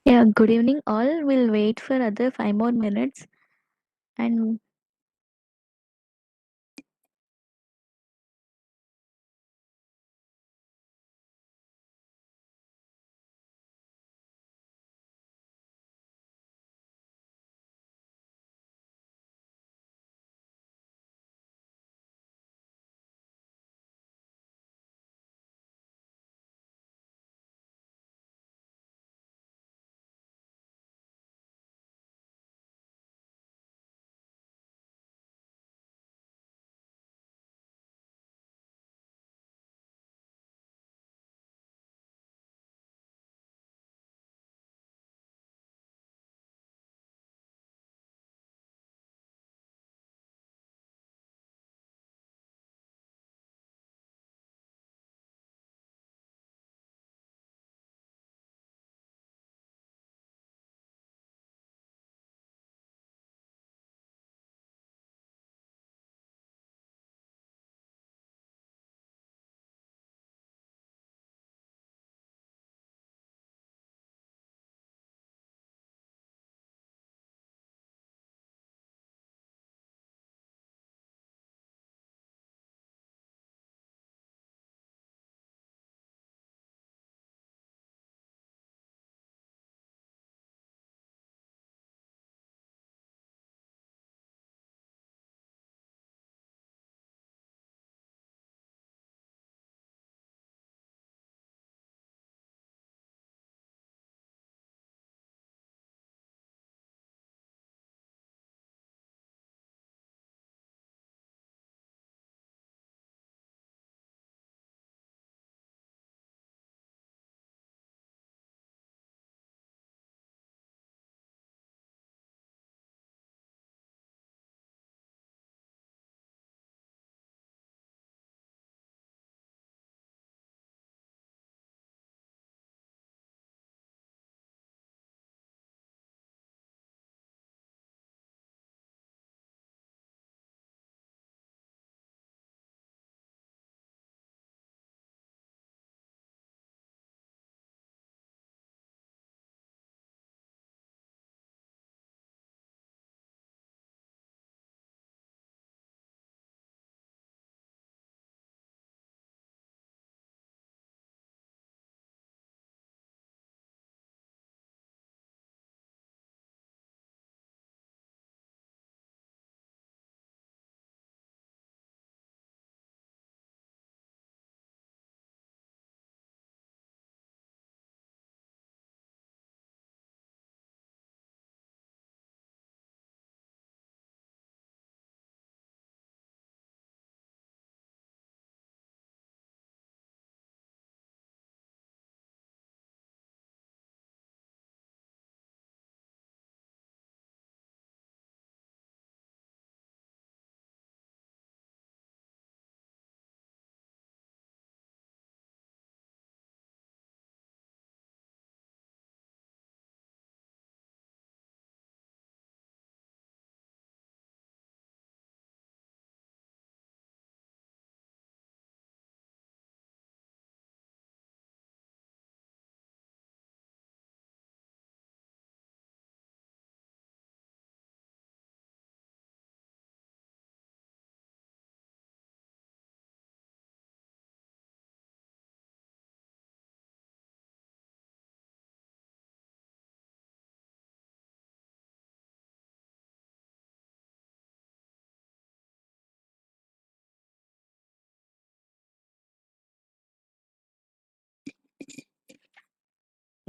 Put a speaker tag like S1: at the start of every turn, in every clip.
S1: Yeah, good evening all. We'll wait for other 5 more minutes and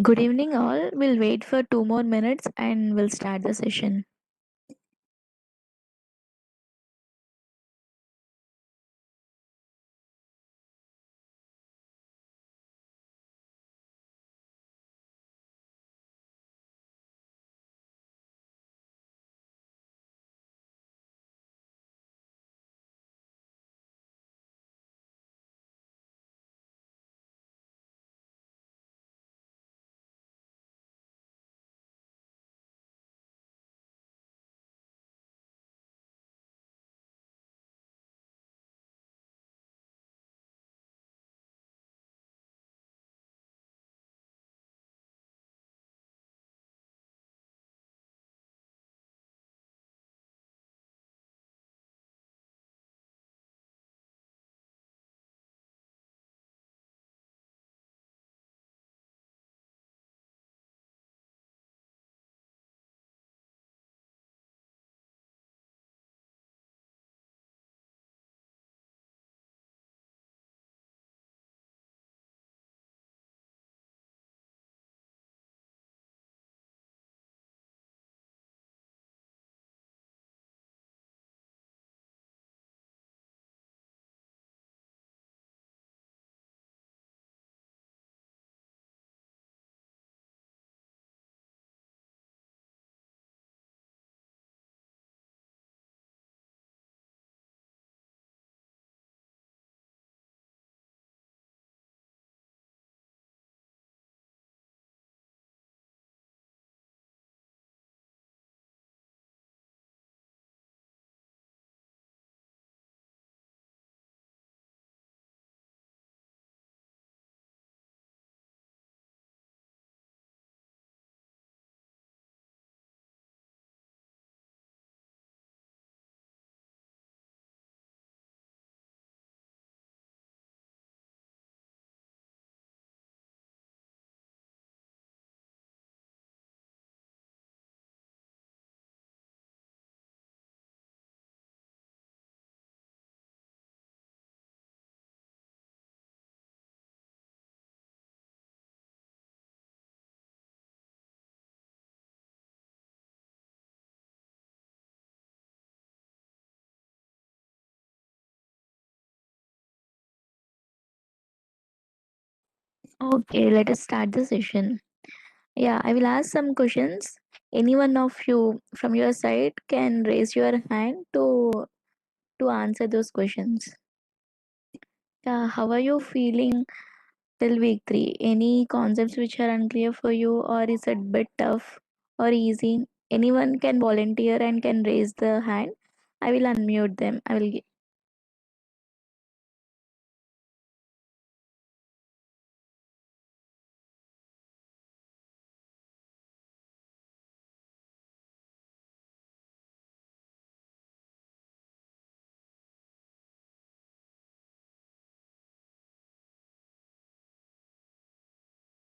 S1: good evening all. We'll wait for 2 more minutes and we'll start the session. Okay, let us start the session. Yeah, I will ask some questions. Any one of you from your side can raise your hand to answer those questions. Yeah, how are you feeling till week 3? Any concepts which are unclear for you, or is it bit tough or easy? Anyone can volunteer and can raise the hand. I will unmute them. I will.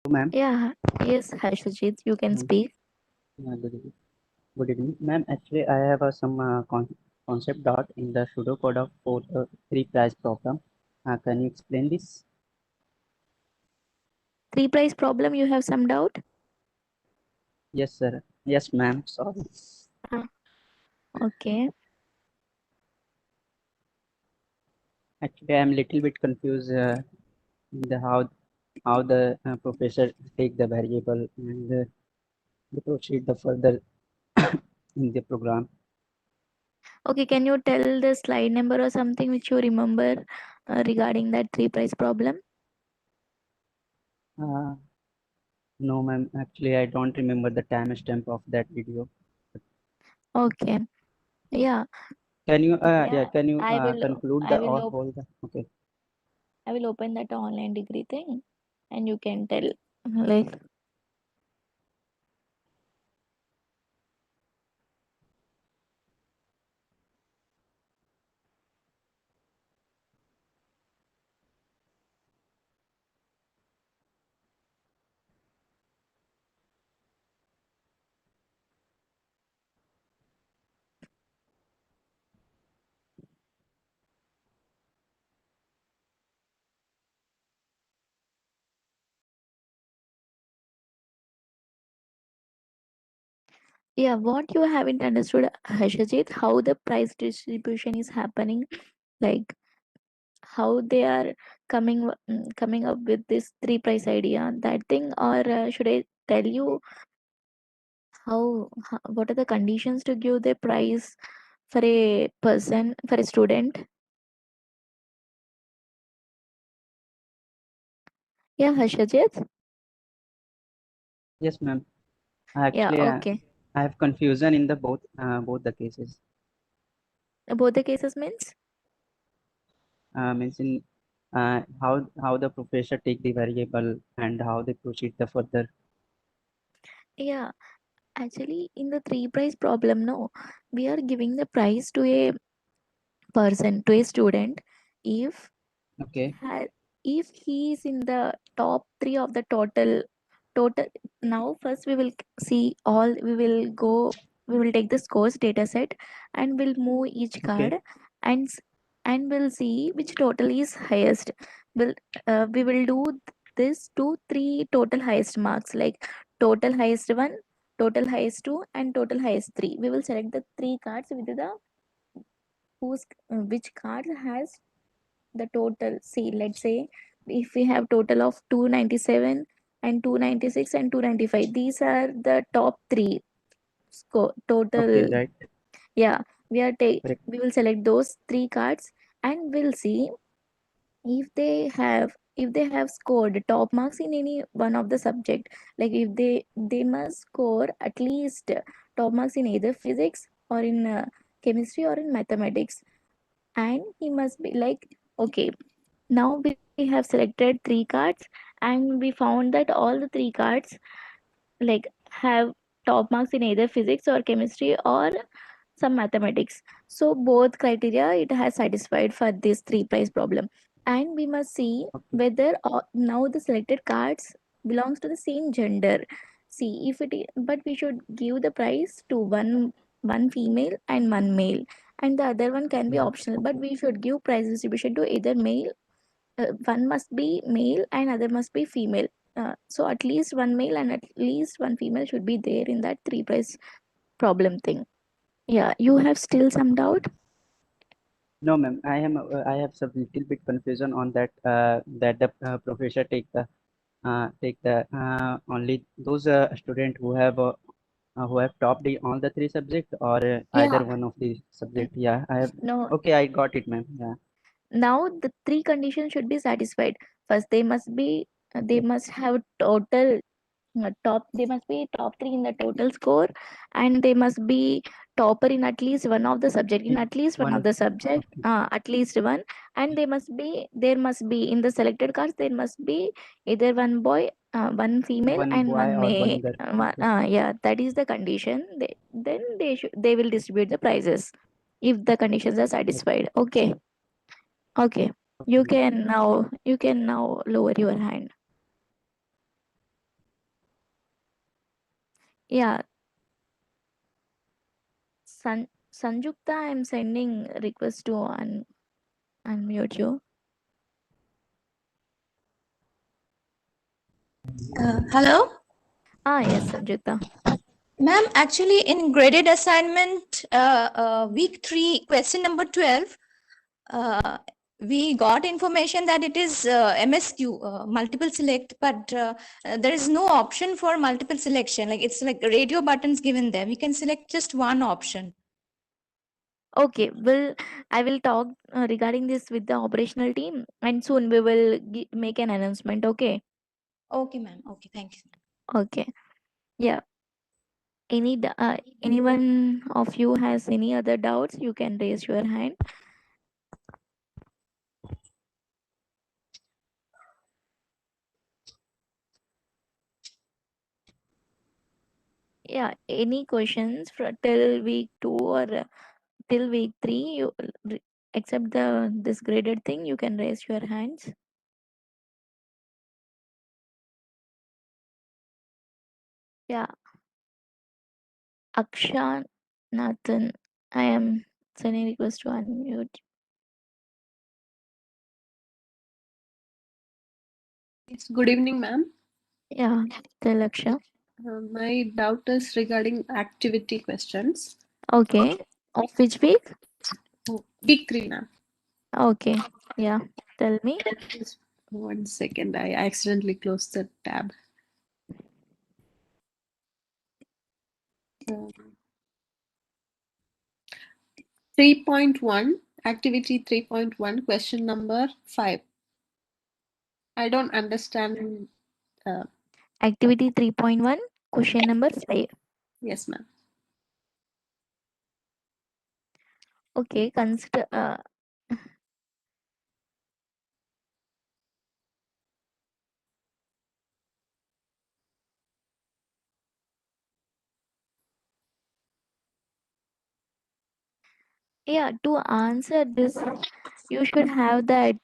S2: Ma'am.
S1: Yeah, yes, Harshajit, you can
S2: Mm,
S1: speak.
S2: Good evening. Good evening, ma'am. Actually, I have some concept dot in the pseudocode of for the three price problem. Can you explain this?
S1: Three price problem. You have some doubt?
S2: Yes, sir. Yes, ma'am. Sorry.
S1: Uh, okay.
S2: Actually, I am little bit confused in the how the professor take the variable and the proceed the further in the program.
S1: Okay, can you tell the slide number or something which you remember regarding that three price problem?
S2: Uh, no, ma'am. Actually, I don't remember the timestamp of that video.
S1: Okay. Yeah.
S2: Can you
S1: Yeah.
S2: can you
S1: I will
S2: conclude
S1: I
S2: the
S1: will
S2: all whole the okay.
S1: I will open that online degree thing and you can tell like yeah, what you haven't understood, Hashajit, how the price distribution is happening, like how they are coming up with this three price idea, that thing, or should I tell you how what are the conditions to give the price for a person, for a student? Yeah, Hashajit.
S2: Yes, ma'am.
S1: Yeah,
S2: Actually,
S1: okay.
S2: I have confusion in the both the cases.
S1: Both the cases means?
S2: Means in how the professor take the variable and how they proceed the further.
S1: Yeah, actually, in the three price problem, no, we are giving the price to a person, to a student, if
S2: Okay.
S1: ha- if he is in the top three of the total. Now, first we will see all. We will go. We will take the scores data set and we'll move each
S2: Okay.
S1: card and and we'll see which total is highest. Will we will do this to three total highest marks, like total highest one, total highest two, and total highest three. We will select the three cards with the whose which card has the total. See, let's say if we have total of 297 and 296 and 295, these are the top three score
S2: Okay.
S1: total.
S2: Right.
S1: Yeah,
S2: Correct.
S1: we will select those three cards and we'll see if they have scored top marks in any one of the subject, like if they must score at least top marks in either physics or in chemistry or in mathematics. And he must be like, okay, now we have selected three cards and we found that all the three cards like have top marks in either physics or chemistry or some mathematics. So both criteria it has satisfied for this three price problem. And we must see
S2: Okay.
S1: whether now the selected cards belongs to the same gender. See if but we should give the prize to one female and one male, and the other one can be optional, but
S2: Okay.
S1: we should give prize distribution to either male. One must be male and other must be female. So at least one male and at least one female should be there in that three price problem thing. Yeah, you have still some doubt?
S2: No, ma'am. I have some little bit confusion on that. That the professor take the take the only those students who have topped all the three subjects, or either
S3: Yeah.
S2: one of the subject. Yeah, I have.
S1: No,
S2: Okay, I got it, ma'am. Yeah.
S1: now the three conditions should be satisfied. First, they
S2: Okay.
S1: must have total they must be top 3 in the total score, and they must be topper in at least one of the subject, in
S2: In
S1: at least one of
S2: one.
S1: the subject,
S2: Okay.
S1: at least one. And there must be in the selected cast, there must be either one boy, one female,
S2: One
S1: and
S2: boy
S1: one
S2: or one
S1: male.
S2: girl. Okay.
S1: Yeah, that is the condition. Then they will distribute the prizes if the conditions are satisfied. Okay. Okay,
S2: Okay, ma'am.
S1: you can now lower your hand. Yeah, Sanjukta, I'm sending request to unmute you.
S3: Hello?
S1: Yes, Sanjukta.
S3: Ma'am, actually, in graded assignment, week 3, question number 12, uh, we got information that it is MSQ, multiple select, but there is no option for multiple selection. Like it's like radio buttons given there. We can select just one option.
S1: Okay, I will talk regarding this with the operational team, and soon we will make an announcement. Okay.
S3: Okay, ma'am. Okay, thank you.
S1: Okay. Yeah. Anyone of you has any other doubts, you can raise your hand. Yeah. Any questions till week 2 or till week 3? Except this graded thing, you can raise your hands. Yeah. Aksha Nathan, I am sending request to unmute.
S4: Yes, good evening, ma'am.
S1: Yeah, tell Aksha.
S4: My doubt is regarding activity questions.
S1: Okay. Of which week?
S4: Week 3, ma'am.
S1: Okay. Yeah. Tell me.
S4: Just 1 second, I accidentally closed the tab. 3.1, activity 3.1, question number 5. I don't understand.
S1: Activity 3.1, question number 5.
S4: Yes, ma'am.
S1: Okay. Consider. Yeah. To answer this, you should have that.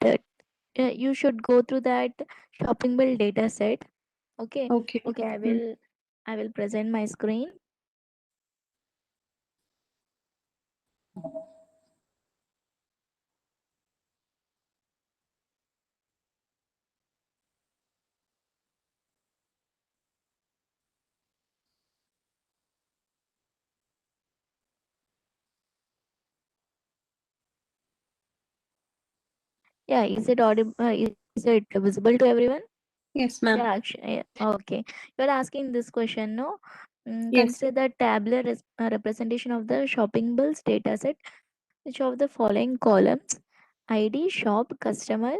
S1: You should go through that shopping bill data set. Okay.
S4: Okay.
S1: Okay. I will present my screen. Yeah. Is it audible? Is it visible to everyone?
S4: Yes, ma'am.
S1: Yeah, actually, yeah. Okay. You're asking this question, no?
S4: Yes.
S1: Consider the tabular representation of the shopping bills dataset, which of the following columns: ID, shop, customer,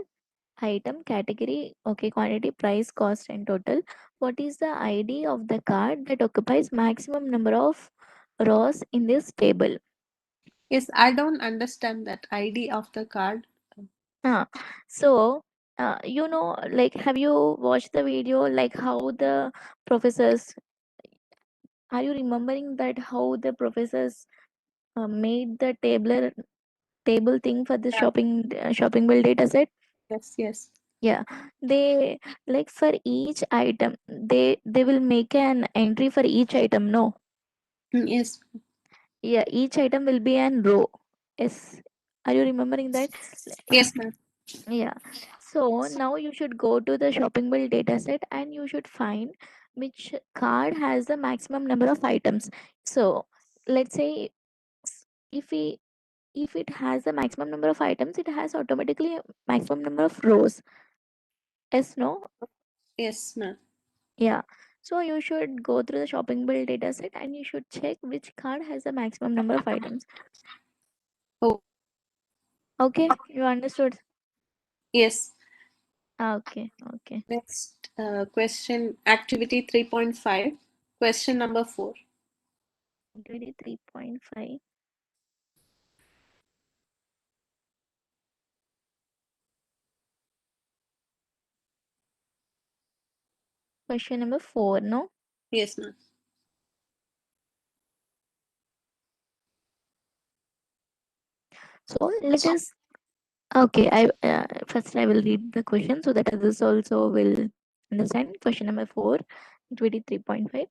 S1: item, category, okay, quantity, price, cost, and total. What is the ID of the card that occupies maximum number of rows in this table?
S4: Yes, I don't understand that ID of the card.
S1: Uh, so, like, have you watched the video, like how the professors are you remembering that how the professors made the table thing for the
S4: Yeah.
S1: shopping bill data set?
S4: Yes, yes.
S1: Yeah, they like for each item they will make an entry for each item. No,
S4: Yes.
S1: yeah, each item will be an row. Yes, are you remembering that?
S4: Yes, ma'am.
S1: Yeah. So now you should go to the shopping bill data set and you should find which card has the maximum number of items. So let's say if we if it has the maximum number of items, it has automatically a maximum number of rows. Yes, no?
S4: Yes, ma'am.
S1: Yeah. So you should go through the shopping bill dataset and you should check which card has the maximum number of items.
S4: Oh,
S1: Okay, you understood?
S4: yes.
S1: Okay, okay.
S4: Next question, activity 3.5, question number 4.
S1: 23.5. Question number 4, no?
S4: Yes, ma'am.
S1: So let us. Okay, I first I will read the question so that others also will understand. Question number 4, 23.5.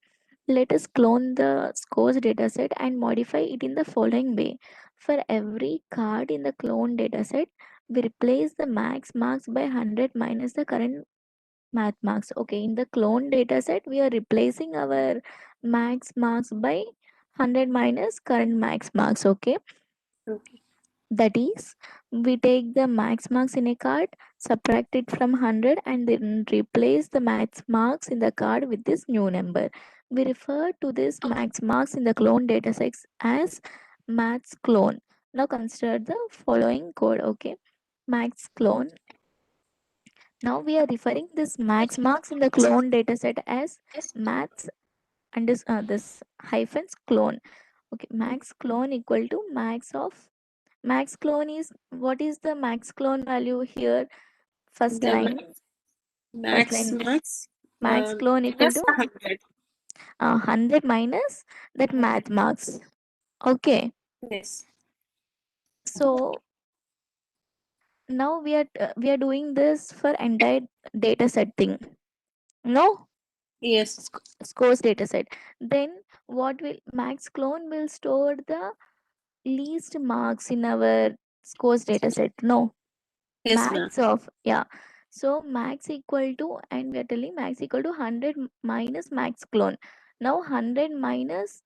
S1: Let us clone the scores dataset and modify it in the following way. For every card in the clone dataset, we replace the max marks by 100 minus the current math marks. Okay, in the clone dataset, we are replacing our max marks by 100 minus current max marks. Okay,
S4: Okay.
S1: that is, we take the max marks in a card, subtract it from 100, and then replace the max marks in the card with this new number. We refer to this max marks in the clone dataset as max clone. Now consider the following code. Okay, max clone. Now we are referring this max marks in the clone dataset as max and this hyphens clone. Okay, max clone equal to max of max clone is, what is the max clone value here? First
S4: The
S1: line, first
S4: max
S1: line,
S4: marks
S1: max clone equal
S4: minus
S1: to
S4: 100.
S1: 100 minus that math marks. Okay,
S4: Yes.
S1: so now we are doing this for entire data set thing. No,
S4: Yes.
S1: scores data set. Then what will max clone will store the least marks in our scores data set. No,
S4: Yes, ma'am.
S1: max of, yeah, so max equal to, and we are telling max equal to 100 minus max clone. Now 100 minus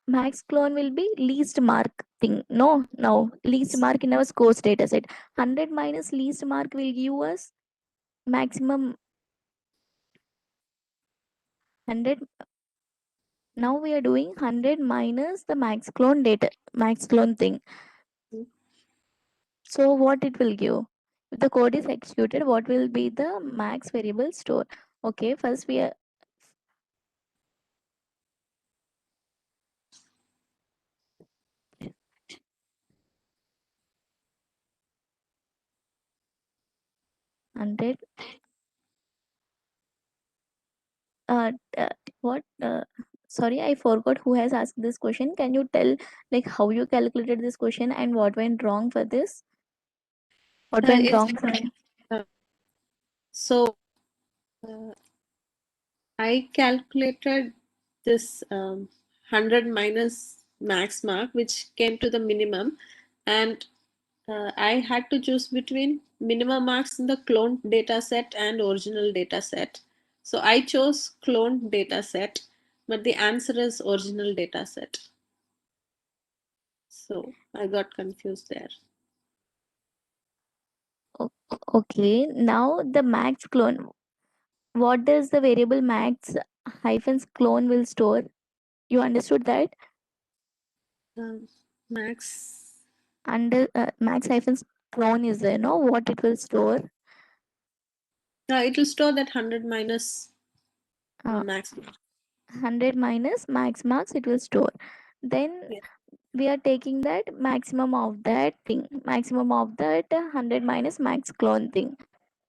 S1: max clone will be least mark thing. No, least mark in our scores data set. 100 minus least mark will give us maximum 100. Now we are doing 100 minus the max clone thing. So what it will give? If the code is executed, what will be the max variable store? Okay, first we are 100. What? Sorry, I forgot who has asked this question. Can you tell like how you calculated this question and what went wrong for this? What went
S4: Yes.
S1: wrong? Sorry.
S4: So I calculated this 100 minus max mark, which came to the minimum, and I had to choose between minimum marks in the cloned data set and original data set. So I chose cloned data set, but the answer is original data set. So I got confused there.
S1: Okay, now the max clone. What does the variable max hyphens clone will store? You understood that?
S4: Max.
S1: Under max hyphens clone is there, no? What it will store?
S4: It will store that 100 minus
S1: Uh,
S4: max.
S1: 100 minus max marks it will store. Then
S4: Yes.
S1: we are taking that maximum of that thing, maximum of that 100 minus max clone thing.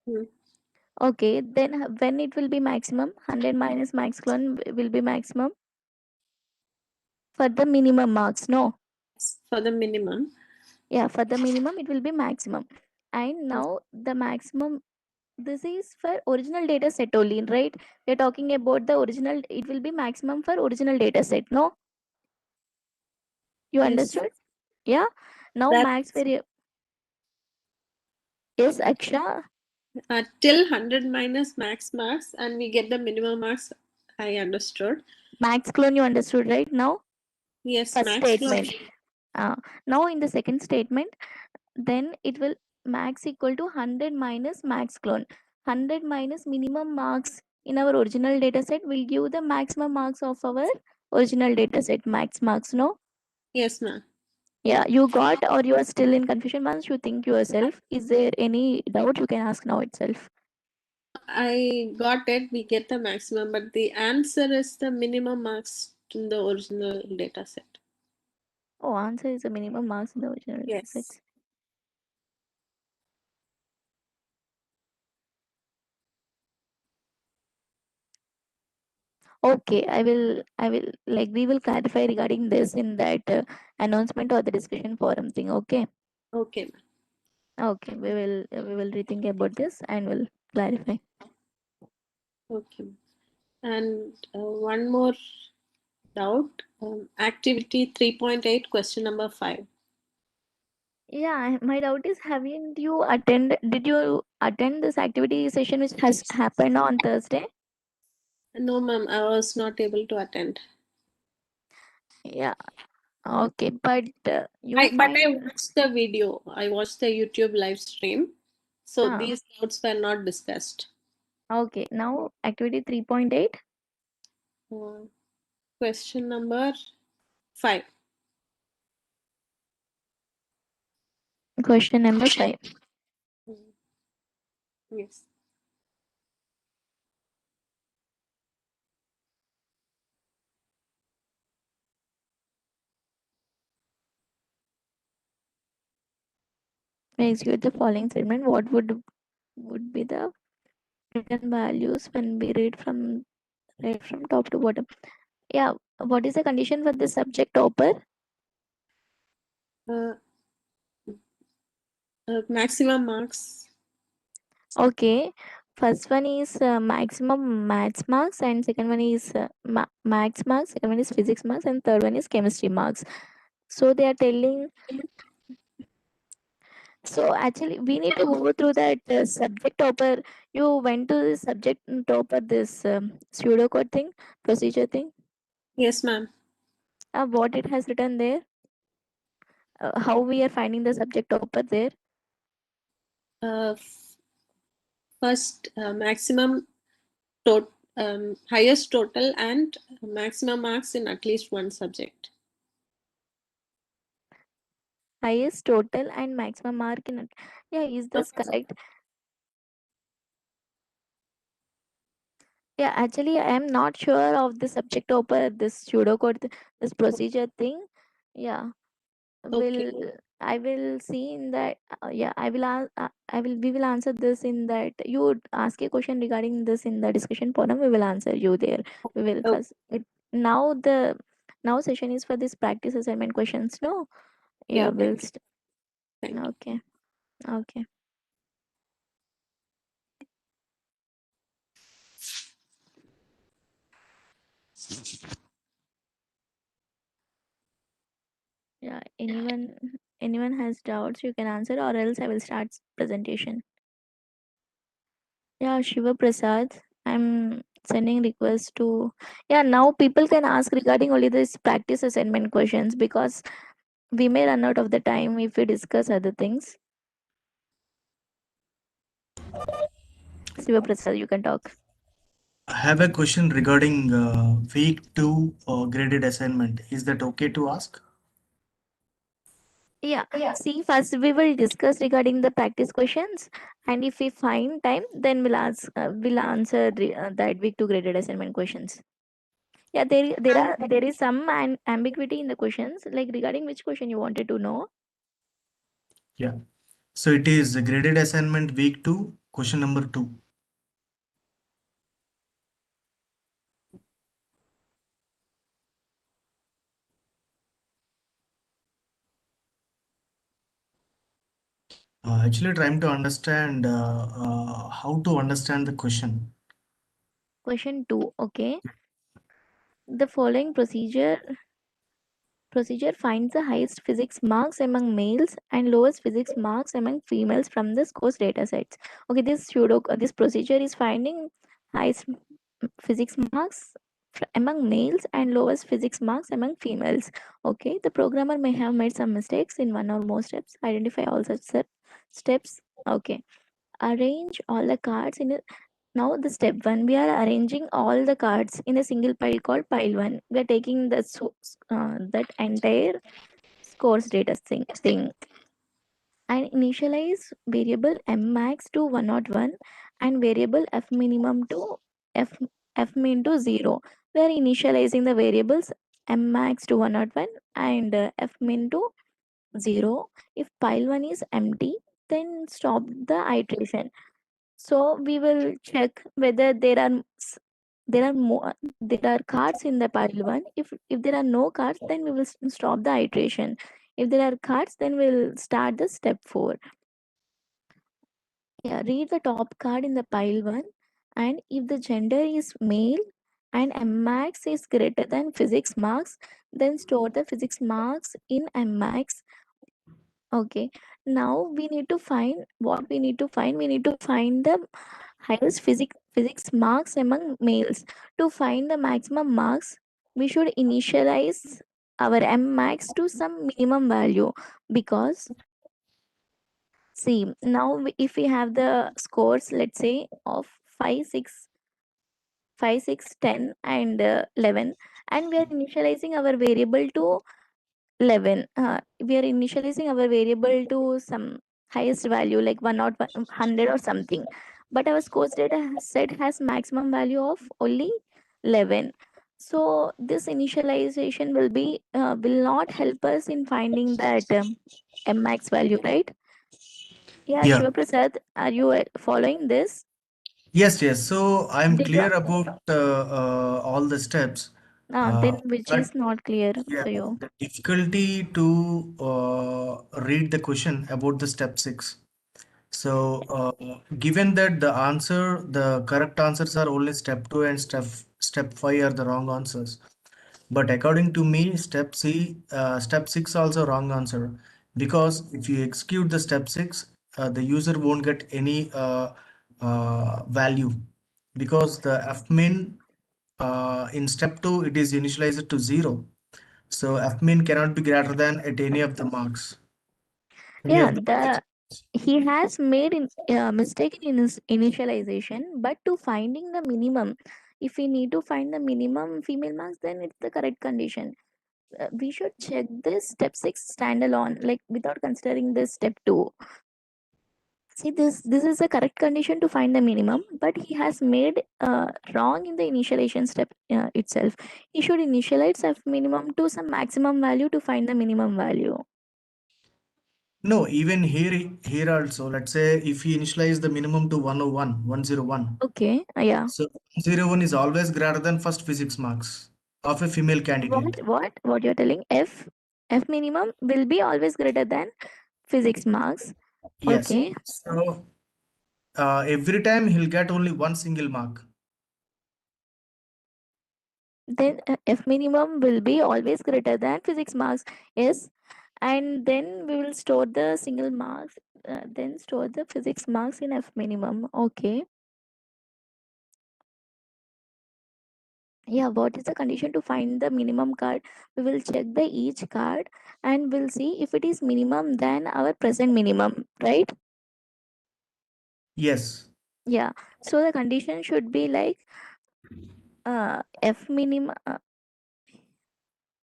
S4: Hmm.
S1: Okay, then when it will be maximum, 100 minus max clone will be maximum for the minimum marks, no?
S4: For the minimum.
S1: Yeah, for the minimum it will be maximum. And now the maximum, this is for original data set only, right? We are talking about the original, it will be maximum for original data set, no? You
S4: Yes.
S1: understood? Yeah. Now
S4: That
S1: max variable. Yes, Aksha.
S4: till 100 minus max marks, and we get the minimum marks. I understood.
S1: Max clone you understood right now?
S4: Yes,
S1: First
S4: max
S1: statement. Now in the second statement, then it will max equal to 100 minus max clone. 100 minus minimum marks in our original data set will give the maximum marks of our original data set, max marks, no?
S4: Yes, ma'am.
S1: Yeah, you got, or you are still in confusion once you think yourself. Is there any doubt you can ask now itself?
S4: I got it. We get the maximum, but the answer is the minimum marks in the original data set.
S1: Oh, answer is the minimum marks in the original data
S4: Yes.
S1: sets. Okay, I will like we will clarify regarding this in that announcement or the discussion forum thing. Okay.
S4: Okay, ma'am.
S1: Okay, we will rethink about this and we'll clarify.
S4: Okay. And one more doubt. Activity 3.8, question number 5.
S1: Yeah, my doubt is, haven't you did you attend this activity session which has happened on Thursday?
S4: No, ma'am, I was not able to attend.
S1: Yeah. Okay, but you
S4: I
S1: find
S4: watched the video. I watched the YouTube live stream. So
S1: ah,
S4: these doubts were not discussed.
S1: okay. Now activity 3.8,
S4: Question number 5.
S1: question number 5.
S4: Yes.
S1: Execute the following statement. What would be the written values when we read from top to bottom? Yeah. What is the condition for the subject topper?
S4: Uh, maximum marks.
S1: Okay. First one is maximum maths marks, and second one is maths marks, second one is physics marks, and third one is chemistry marks. So they are telling, so actually we need to go through that subject topper. You went to the subject topper, this pseudocode thing, procedure thing,
S4: Yes, ma'am.
S1: what it has written there, how we are finding the subject topper there.
S4: First, maximum highest total and maximum marks in at least one subject.
S1: Highest total and maximum mark in it. Yeah, is this correct? Yeah, actually, I am not sure of the subject topper, this pseudocode, this procedure thing. Yeah,
S4: Okay.
S1: I will see in that. Yeah, we will answer this in that. You would ask a question regarding this in the discussion forum. We will answer you there. We will
S4: Okay.
S1: first. Now the now session is for this practice assignment questions. No. Yeah,
S4: Okay. Thank you.
S1: okay. Okay. Yeah, anyone has doubts, you can answer, or else I will start presentation. Yeah, Shiva Prasad, I'm sending request to. Yeah, now people can ask regarding only this practice assignment questions, because we may run out of the time if we discuss other things. Shiva Prasad, you can talk.
S5: I have a question regarding week 2 graded assignment. Is that okay to ask?
S1: Yeah, see, first we will discuss regarding the practice questions, and if we find time, then we'll answer that week 2 graded assignment questions. Yeah, there is some ambiguity in the questions, like regarding which question you wanted to know.
S5: Yeah. So it is graded assignment week 2, question number 2. Actually trying to understand how to understand the question.
S1: Question 2, okay. The following procedure finds the highest physics marks among males and lowest physics marks among females from the scores data sets. Okay, this procedure is finding highest physics marks among males and lowest physics marks among females. Okay, the programmer may have made some mistakes in one or more steps. Identify all such steps. Okay, arrange all the cards in a Now the step 1, we are arranging all the cards in a single pile called pile 1. We are taking the that entire scores data thing and initialize variable m max to 101 and variable f minimum to f min to 0. We are initializing the variables m max to 101 and f min to 0. If pile 1 is empty, then stop the iteration. So we will check whether there are more there are cards in the pile 1. If there are no cards, then we will stop the iteration. If there are cards, then we'll start the step 4. Yeah, read the top card in the pile 1, and if the gender is male and max is greater than physics marks, then store the physics marks in max. Okay, now we need to find what we need to find. We need to find the highest physics marks among males. To find the maximum marks, we should initialize our m max to some minimum value, because see now if we have the scores, let's say of 5 6 5 6 10 and 11, and we are initializing our variable to 11, we are initializing our variable to some highest value like 100 or something, but our scores data set has maximum value of only 11. So this initialization will not help us in finding that m max value, right? Yeah,
S5: Yeah.
S1: Shiva Prasad, are you following this?
S5: Yes, yes. So I'm
S1: Did you?
S5: clear about all the steps.
S1: Then which
S5: But
S1: is not clear
S5: yeah,
S1: for you?
S5: the difficulty to read the question about the step 6. So, given that the correct answers are only step 2 and step 5 are the wrong answers. But according to me, step 6 also wrong answer, because if you execute the step 6, the user won't get any value, because the fmin in step 2 it is initialized to 0. So fmin cannot be greater than at any of the marks. Any
S1: Yeah,
S5: of the
S1: the he has made mistake in his initialization, but to finding the minimum, if we need to find the minimum female marks, then it's the correct condition. We should check this step 6 standalone, like without considering this step 2. See, this is the correct condition to find the minimum, but he has made wrong in the initialization step itself. He should initialize f minimum to some maximum value to find the minimum value.
S5: No, even here also, let's say if you initialize the minimum to 101.
S1: Okay, yeah.
S5: So 101 is always greater than first physics marks of a female candidate.
S1: What you're telling? F minimum will be always greater than physics marks.
S5: Yes.
S1: Okay.
S5: So every time he'll get only one single mark.
S1: Then F minimum will be always greater than physics marks. Yes. And then we will store the single marks. Then store the physics marks in F minimum. Okay. Yeah. What is the condition to find the minimum card? We will check the each card and we'll see if it is minimum than our present minimum. Right?
S5: Yes.
S1: Yeah. So the condition should be like F minimum.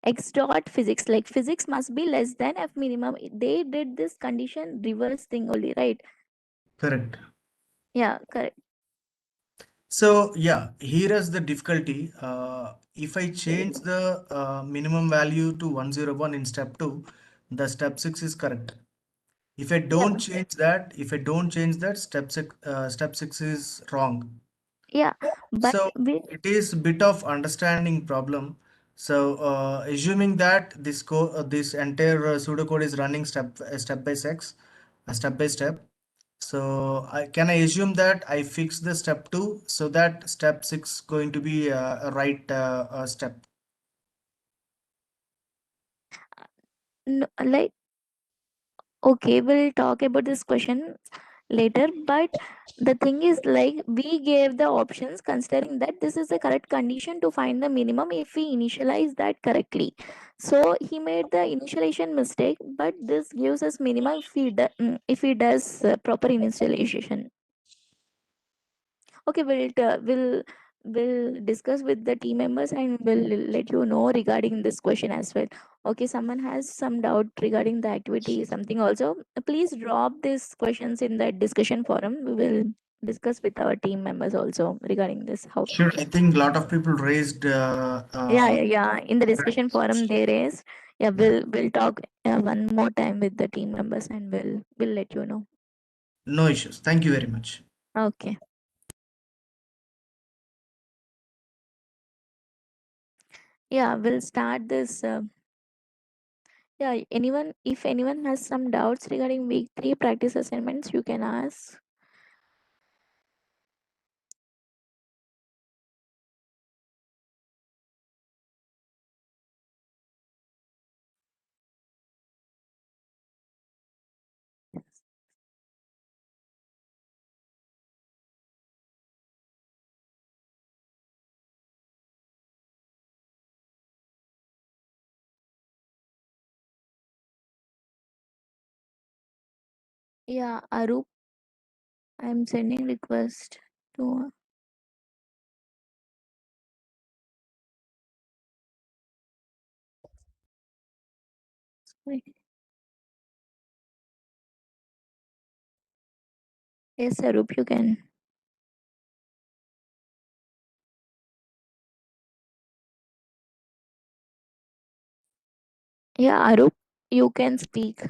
S1: X dot physics, like physics must be less than f minimum. They did this condition reverse thing only, right?
S5: Correct.
S1: Yeah, correct.
S5: So yeah, here is the difficulty. If I change the minimum value to 101 in step 2, the step 6 is correct. If I
S1: Yeah,
S5: don't change that, step 6 is wrong.
S1: yeah, but
S5: So
S1: we
S5: it is a bit of understanding problem. So assuming that this entire pseudocode is running step by step. So can I assume that I fix the step 2 so that step 6 going to be a right step?
S1: like okay, we'll talk about this question later, but the thing is like we gave the options considering that this is the correct condition to find the minimum if we initialize that correctly. So he made the initialization mistake, but this gives us minimum if he does proper initialization. Okay, we'll discuss with the team members and we'll let you know regarding this question as well. Okay, someone has some doubt regarding the activity, something also. Please drop these questions in the discussion forum. We will discuss with our team members also regarding this. How?
S5: Sure, I think a lot of people raised.
S1: Yeah. In the discussion forum, there is. Yeah, we'll talk one more time with the team members and we'll let you know.
S5: No issues. Thank you very much.
S1: Okay. Yeah, we'll start this. Yeah, if anyone has some doubts regarding week 3 practice assignments, you can ask. Yeah, Arup, I'm sending request to. Sorry. Yes, Arup, you can. Yeah, Arup, you can speak.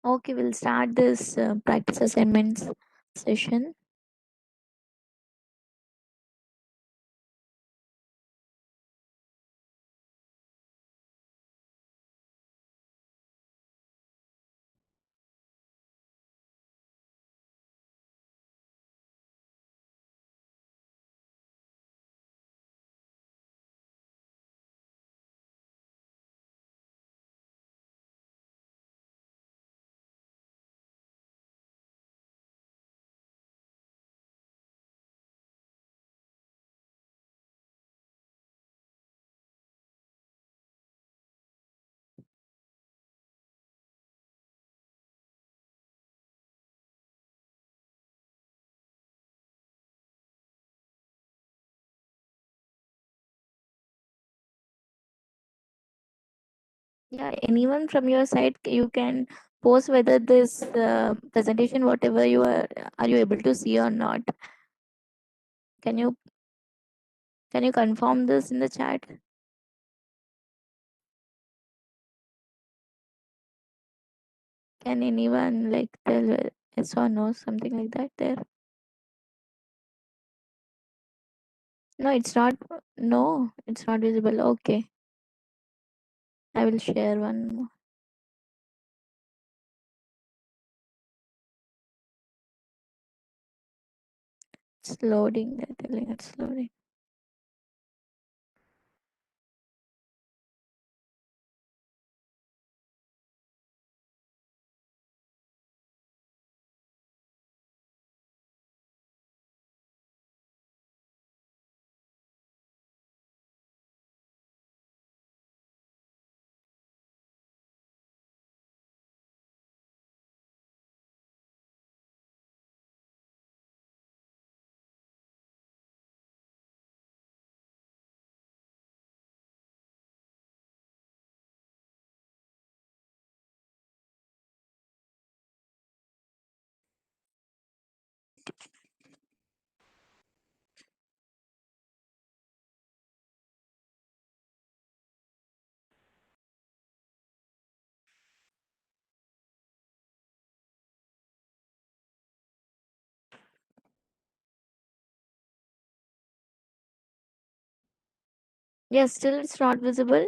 S1: Okay, we'll start this practice assignments session. Yeah, anyone from your side, you can post whether this presentation, whatever are you able to see or not? Can you confirm this in the chat? Can anyone like tell yes or no, something like that there? No, it's not. No, it's not visible. Okay, I will share one more. It's loading. They're telling it's loading. Yes, still it's not visible.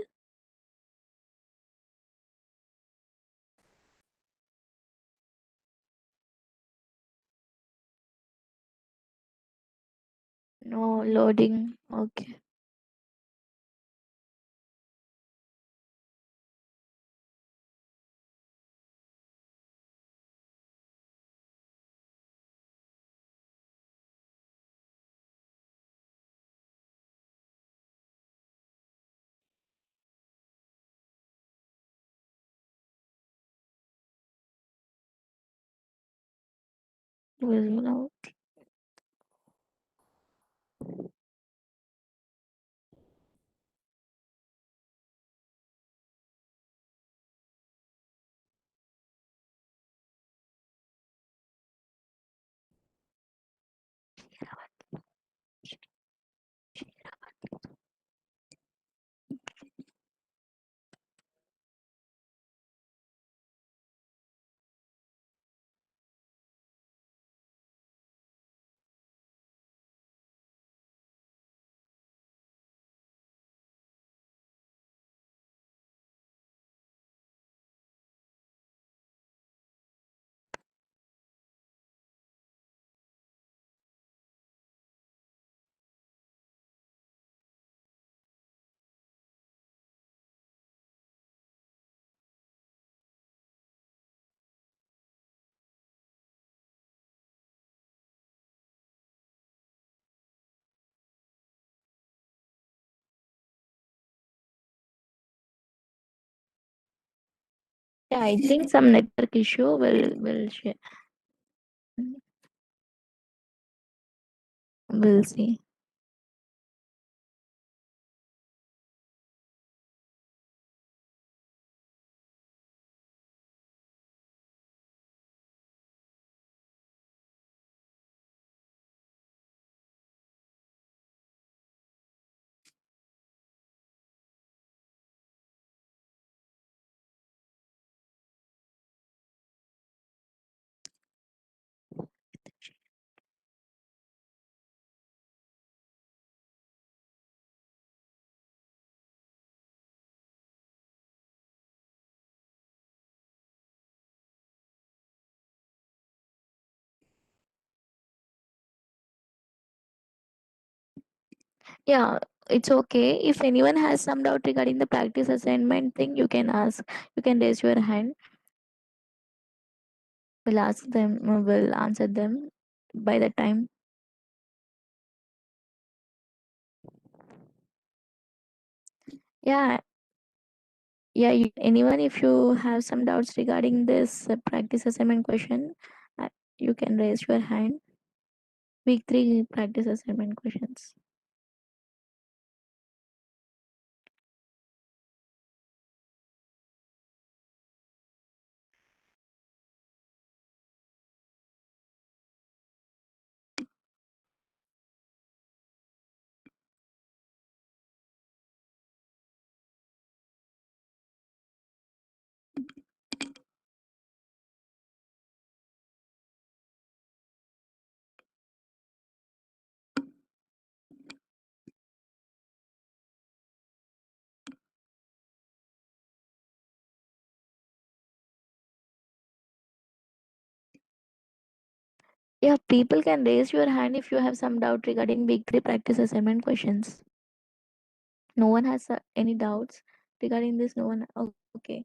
S1: No loading. Okay. Visible out. Yeah, I think some network issue will share. We'll see. Yeah, it's okay. If anyone has some doubt regarding the practice assignment thing, you can ask. You can raise your hand. We'll ask them. We'll answer them by the time. Yeah, yeah. Anyone, if you have some doubts regarding this practice assignment question, you can raise your hand. Week 3 practice assignment questions. Yeah, people can raise your hand if you have some doubt regarding week 3 practice assignment questions. No one has any doubts regarding this. No one. Okay.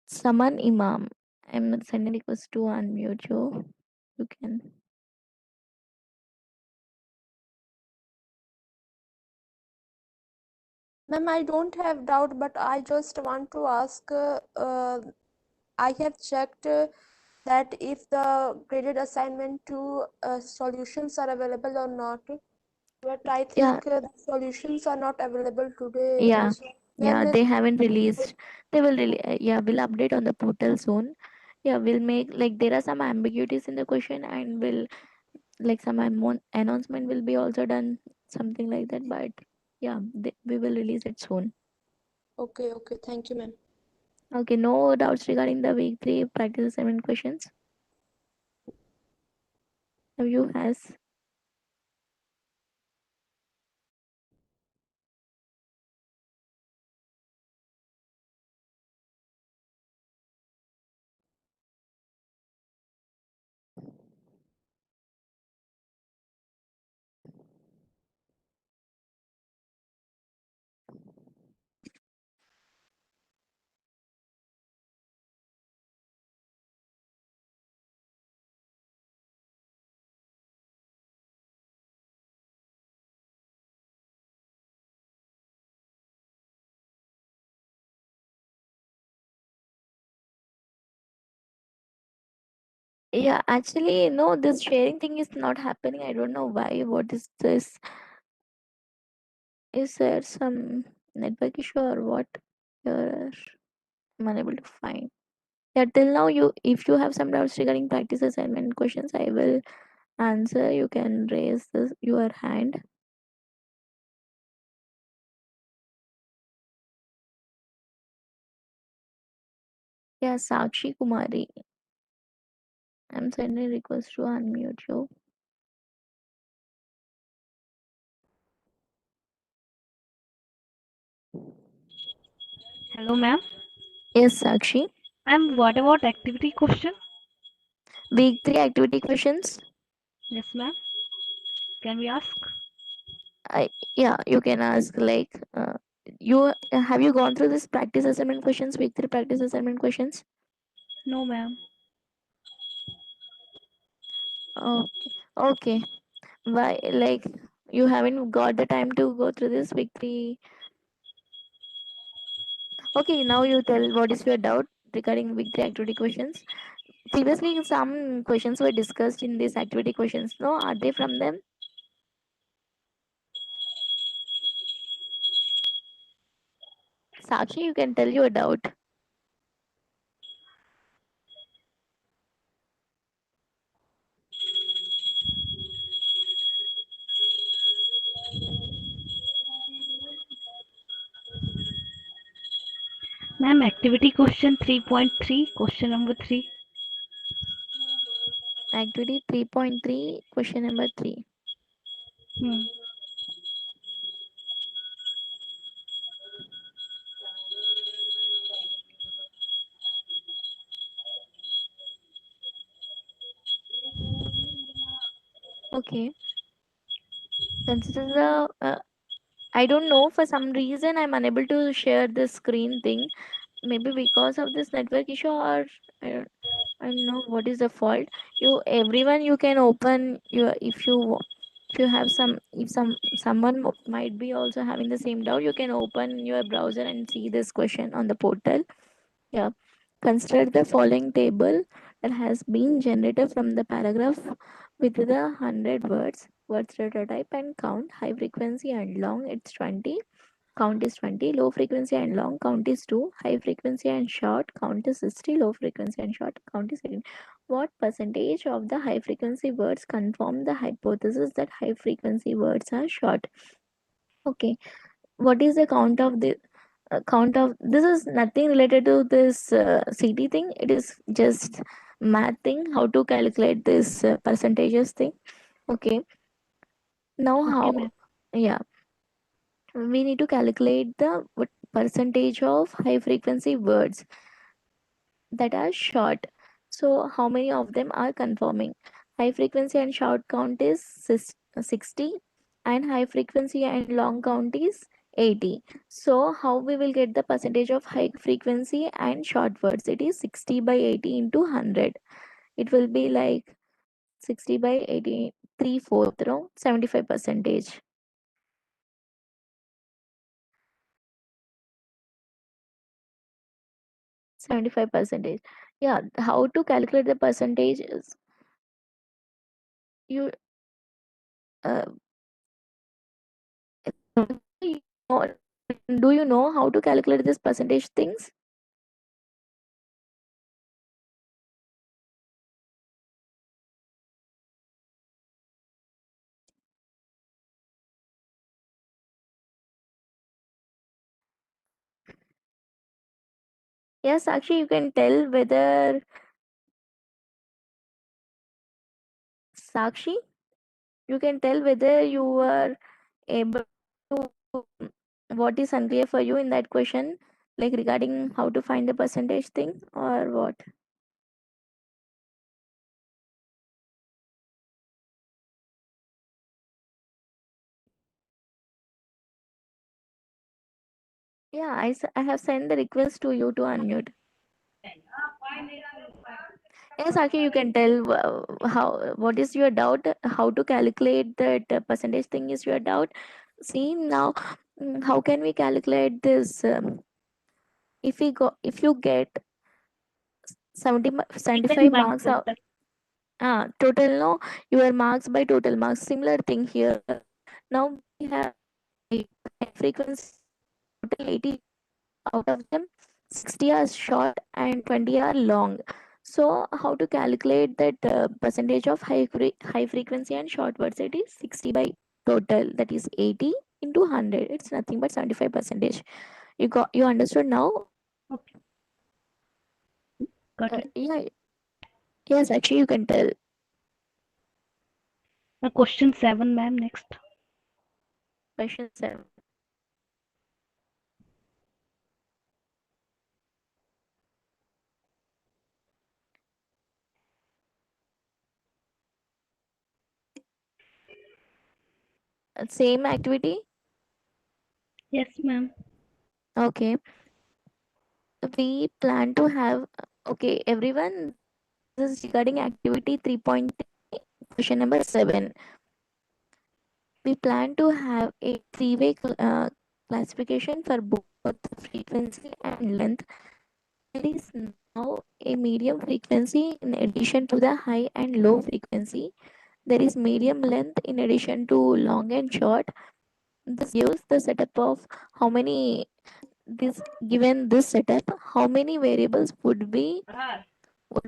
S1: Saman Imam. I'm sending request to unmute you. You can.
S6: Ma'am, I don't have doubt, but I just want to ask, I have checked that if the graded assignment to solutions are available or not, but I
S1: Yeah,
S6: think the solutions are not available today.
S1: yeah,
S6: So
S1: yeah.
S6: when
S1: They haven't released. They will really. Yeah, we'll update on the portal soon. Yeah, we'll make like there are some ambiguities in the question, and will like some announcement will be also done, something like that. But yeah, we will release it soon.
S6: okay, thank you, ma'am.
S1: Okay, no doubts regarding the week 3 practice assignment questions. Have you has? Yeah, actually, no, this sharing thing is not happening. I don't know why. What is this? Is there some network issue or what? Here, I'm unable to find. Yeah, till now, if you have some doubts regarding practice assignment questions, I will answer. You can raise your hand. Yeah, Sakshi Kumari. I'm sending a request to unmute you.
S7: Hello, ma'am.
S1: Yes, Sakshi.
S7: Ma'am, what about activity question?
S1: Week 3 activity questions.
S7: Yes, ma'am. Can we ask?
S1: Yeah, you can ask like you have you gone through this practice assignment questions, week 3 practice assignment questions?
S7: No, ma'am.
S1: Okay. Okay. Why, like, you haven't got the time to go through this week 3? Okay, now you tell what is your doubt regarding week 3 activity questions. Previously, some questions were discussed in these activity questions. No, are they from them? Sakshi, you can tell your doubt.
S7: Ma'am, activity question 3.3, question number 3.
S1: Activity 3.3, question number 3.
S7: Hmm.
S1: Okay. Consider the I don't know, for some reason I'm unable to share the screen thing. Maybe because of this network issue, or I don't know what is the fault. Everyone, you can open your, if you have someone might be also having the same doubt, you can open your browser and see this question on the portal. Yeah. Consider the following table that has been generated from the paragraph with the 100 words data type and count. High frequency and long, it's 20. Count is 20. Low frequency and long, count is 2. High frequency and short, count is 60. Low frequency and short, count is 18. What percentage of the high frequency words confirm the hypothesis that high frequency words are short? Okay. What is the count of this? Is nothing related to this CT thing. It is just math thing, how to calculate this percentages thing. Okay. Now
S7: Okay,
S1: how?
S7: ma'am.
S1: Yeah, we need to calculate the what percentage of high frequency words that are short. So how many of them are confirming? High frequency and short count is 60, and high frequency and long count is 80. So how we will get the percentage of high frequency and short words? It is 60 by 80 into 100. It will be like 60 by 80, 3/4, 75 percentage. 75 percentage. Yeah, how to calculate the percentage is you uh, you know- do you know how to calculate this percentage things? Yes, actually, you can tell whether Sakshi, you can tell whether you are able to, what is unclear for you in that question, like regarding how to find the percentage thing, or what? Yeah, I have sent the request to you to unmute. Yes, Sakshi, you can tell what is your doubt, how to calculate that percentage thing is your doubt. See now, how can we calculate this? If you get 75 marks out, total, no, your marks by total marks, similar thing here. Now we have high frequency, total 80, out of them 60 are short and 20 are long. So how to calculate that percentage of high frequency and short words? It is 60 by total, that is 80 into 100. It's nothing but 75 percentage. You understood now?
S7: Okay. Got it.
S1: Yeah. Yes, actually you can tell.
S7: Question 7, ma'am, next.
S1: Question 7. Same activity.
S7: Yes, ma'am.
S1: Okay. We plan to have, okay, everyone, this is regarding activity 3.3, question number 7. We plan to have a three-way classification for both frequency and length. There is now a medium frequency in addition to the high and low frequency. There is medium length in addition to long and short. This gives the setup of how many, this given this setup, how many variables would we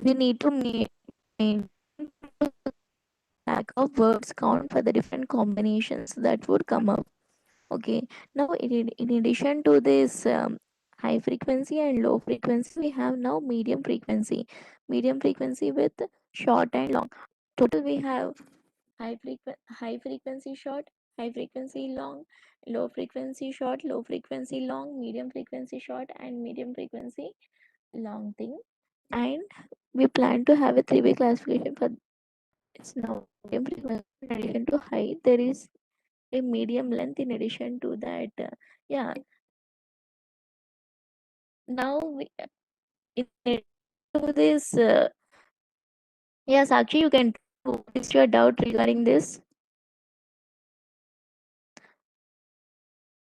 S1: need to maintain track of words count for the different combinations that would come up. Okay, now in addition to this high frequency and low frequency, we have now medium frequency with short and long. Total we have high frequency short, high frequency long, low frequency short, low frequency long, medium frequency short, and medium frequency long thing. And we plan to have a three-way classification for, it's now medium frequency in addition to high. There is a medium length in addition to that. Yeah. Now we in addition to this. Yes, actually, you can. What is your doubt regarding this?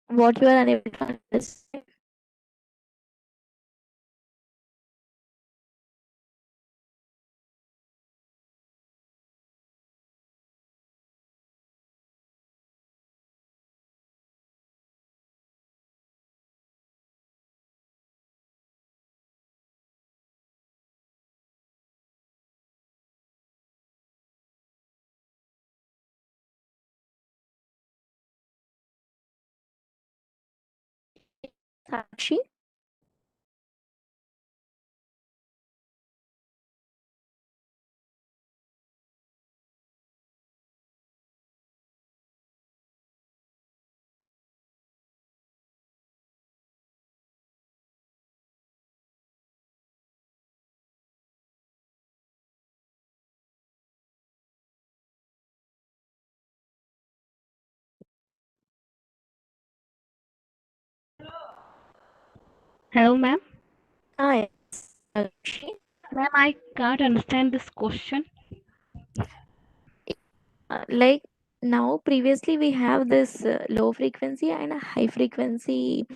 S1: What you are unable to understand? Sakshi?
S7: Hello, ma'am.
S1: Yes, Sakshi.
S7: Ma'am, I can't understand this question.
S1: Like now, previously we have this low frequency and a high frequency.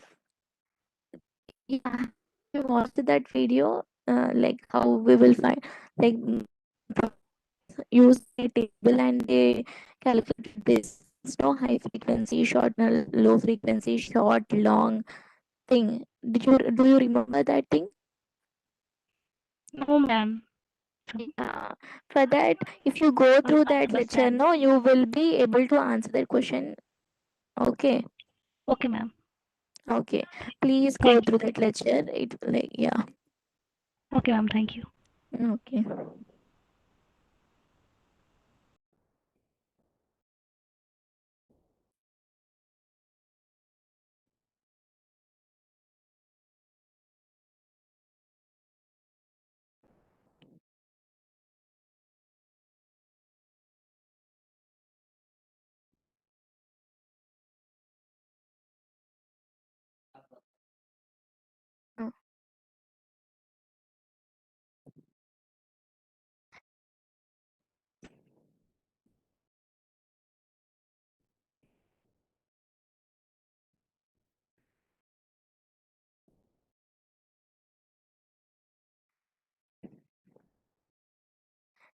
S1: Yeah, you watched that video, like how we will find, like use a table and they calculate this. No high frequency, short, low frequency, short, long thing. Do you remember that thing?
S7: No, ma'am.
S1: Yeah. For that, if you go through that lecture,
S7: Understand.
S1: no, you will be able to answer that question. Okay.
S7: Okay, ma'am.
S1: Okay. Please go
S7: Thank you.
S1: through that lecture. It like yeah.
S7: Okay, ma'am. Thank you.
S1: Okay.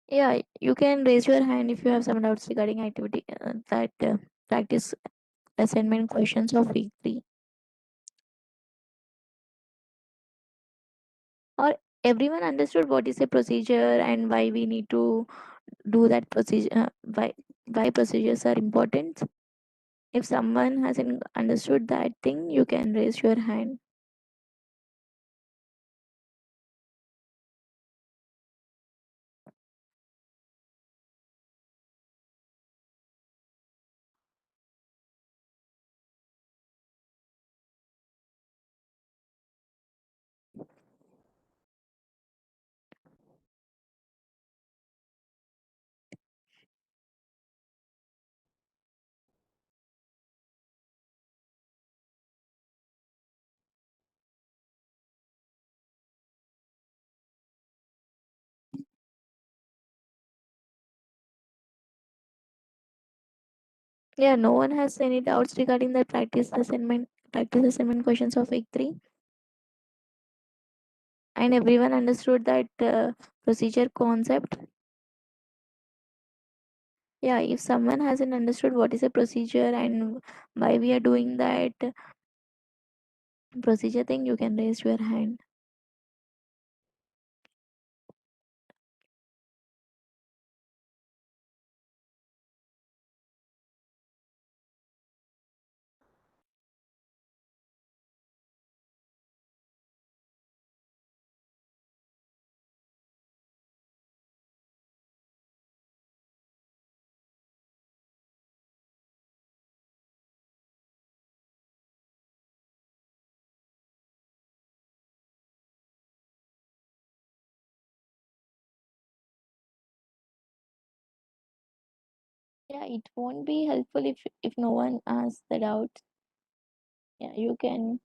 S1: Yeah, you can raise your hand if you have some doubts regarding activity that practice assignment questions of week 3. Or everyone understood what is a procedure and why we need to do that procedure, why procedures are important. If someone hasn't understood that thing, you can raise your hand. Yeah, no one has any doubts regarding the practice assignment questions of week 3. And everyone understood that procedure concept. Yeah, if someone hasn't understood what is a procedure and why we are doing that procedure thing, you can raise your hand. Yeah, it won't be helpful if no one asks the doubt. Yeah, you can.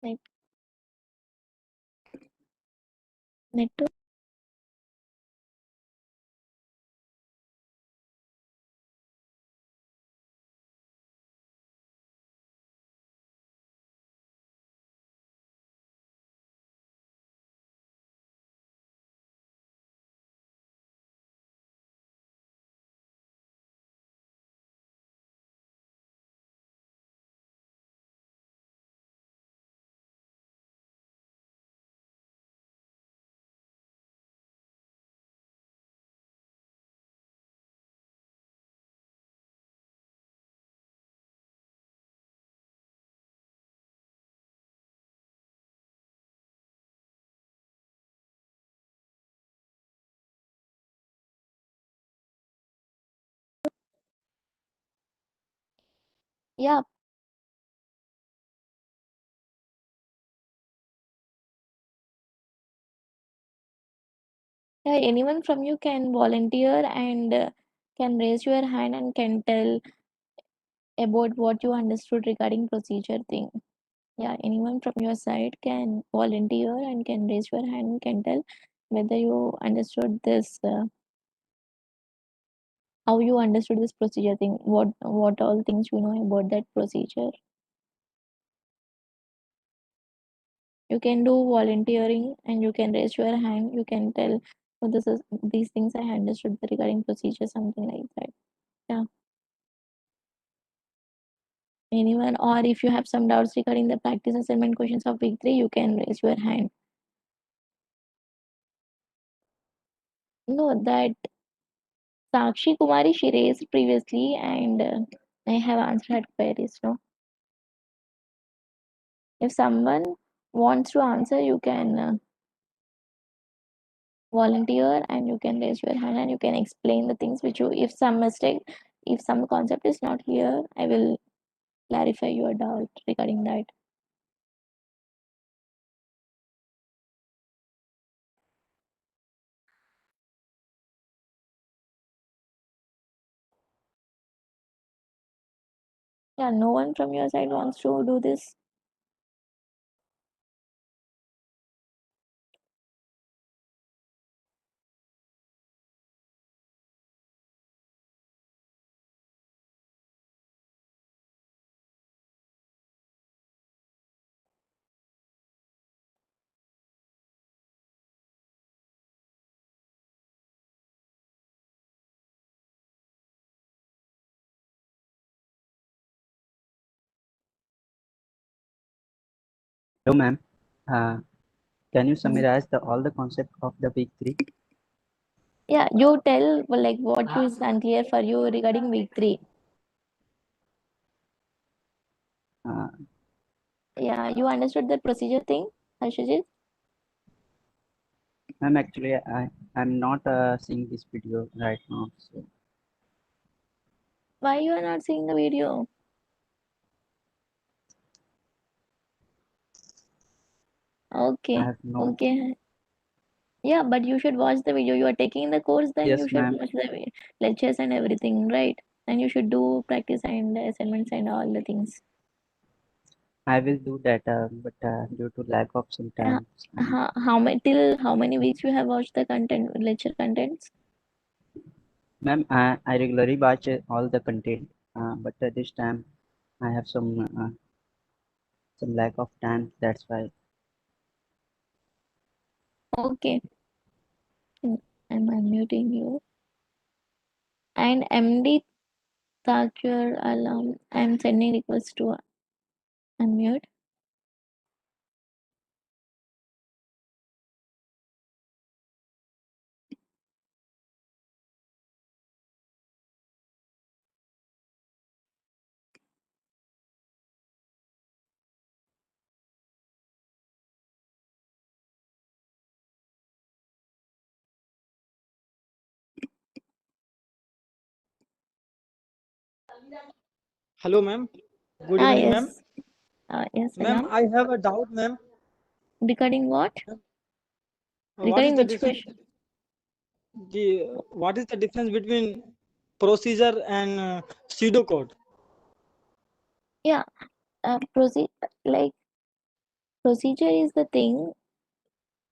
S1: Net, net to. Yeah, yeah, anyone from you can volunteer and can raise your hand and can tell about what you understood regarding procedure thing. Yeah, anyone from your side can volunteer and can raise your hand and can tell whether you understood this, how you understood this procedure thing, what all things you know about that procedure. You can do volunteering and you can raise your hand. You can tell, oh, this is these things I understood regarding procedure, something like that. Yeah, anyone, or if you have some doubts regarding the practice assignment questions of week 3, you can raise your hand. No, that Sakshi Kumari, she raised previously and I have answered her queries. No, if someone wants to answer, you can volunteer and you can raise your hand and you can explain the things which you, if some mistake, if some concept is not here, I will clarify your doubt regarding that. Yeah, no one from your side wants to do this.
S2: Hello, ma'am. Can you summarize all the concept of the week 3?
S1: Yeah, you tell like what is unclear for you regarding week 3. Yeah, you understood the procedure thing, Harshajit?
S2: Ma'am, actually, I'm not seeing this video right now, so
S1: Why you are not seeing the video? Okay,
S2: I have no.
S1: okay. Yeah, but you should watch the video. You are taking the course, then
S2: Yes,
S1: you should
S2: ma'am.
S1: watch the lectures and everything, right? And you should do practice and assignments and all the things.
S2: I will do that, but due to lack of some time,
S1: Till how many weeks you have watched the content, lecture contents?
S2: ma'am, I regularly watch all the content, but this time I have some lack of time. That's why.
S1: Okay, I'm unmuting you. And MD Thakur Alam, I'm sending request to unmute.
S8: Hello, ma'am. Good evening, ma'am.
S1: Yes. Yes,
S8: Ma'am,
S1: Salam.
S8: I have a doubt, ma'am.
S1: Regarding what?
S8: What is
S1: Regarding
S8: the
S1: which
S8: difference?
S1: question?
S8: What is the difference between procedure and pseudocode?
S1: Yeah, like procedure is the thing.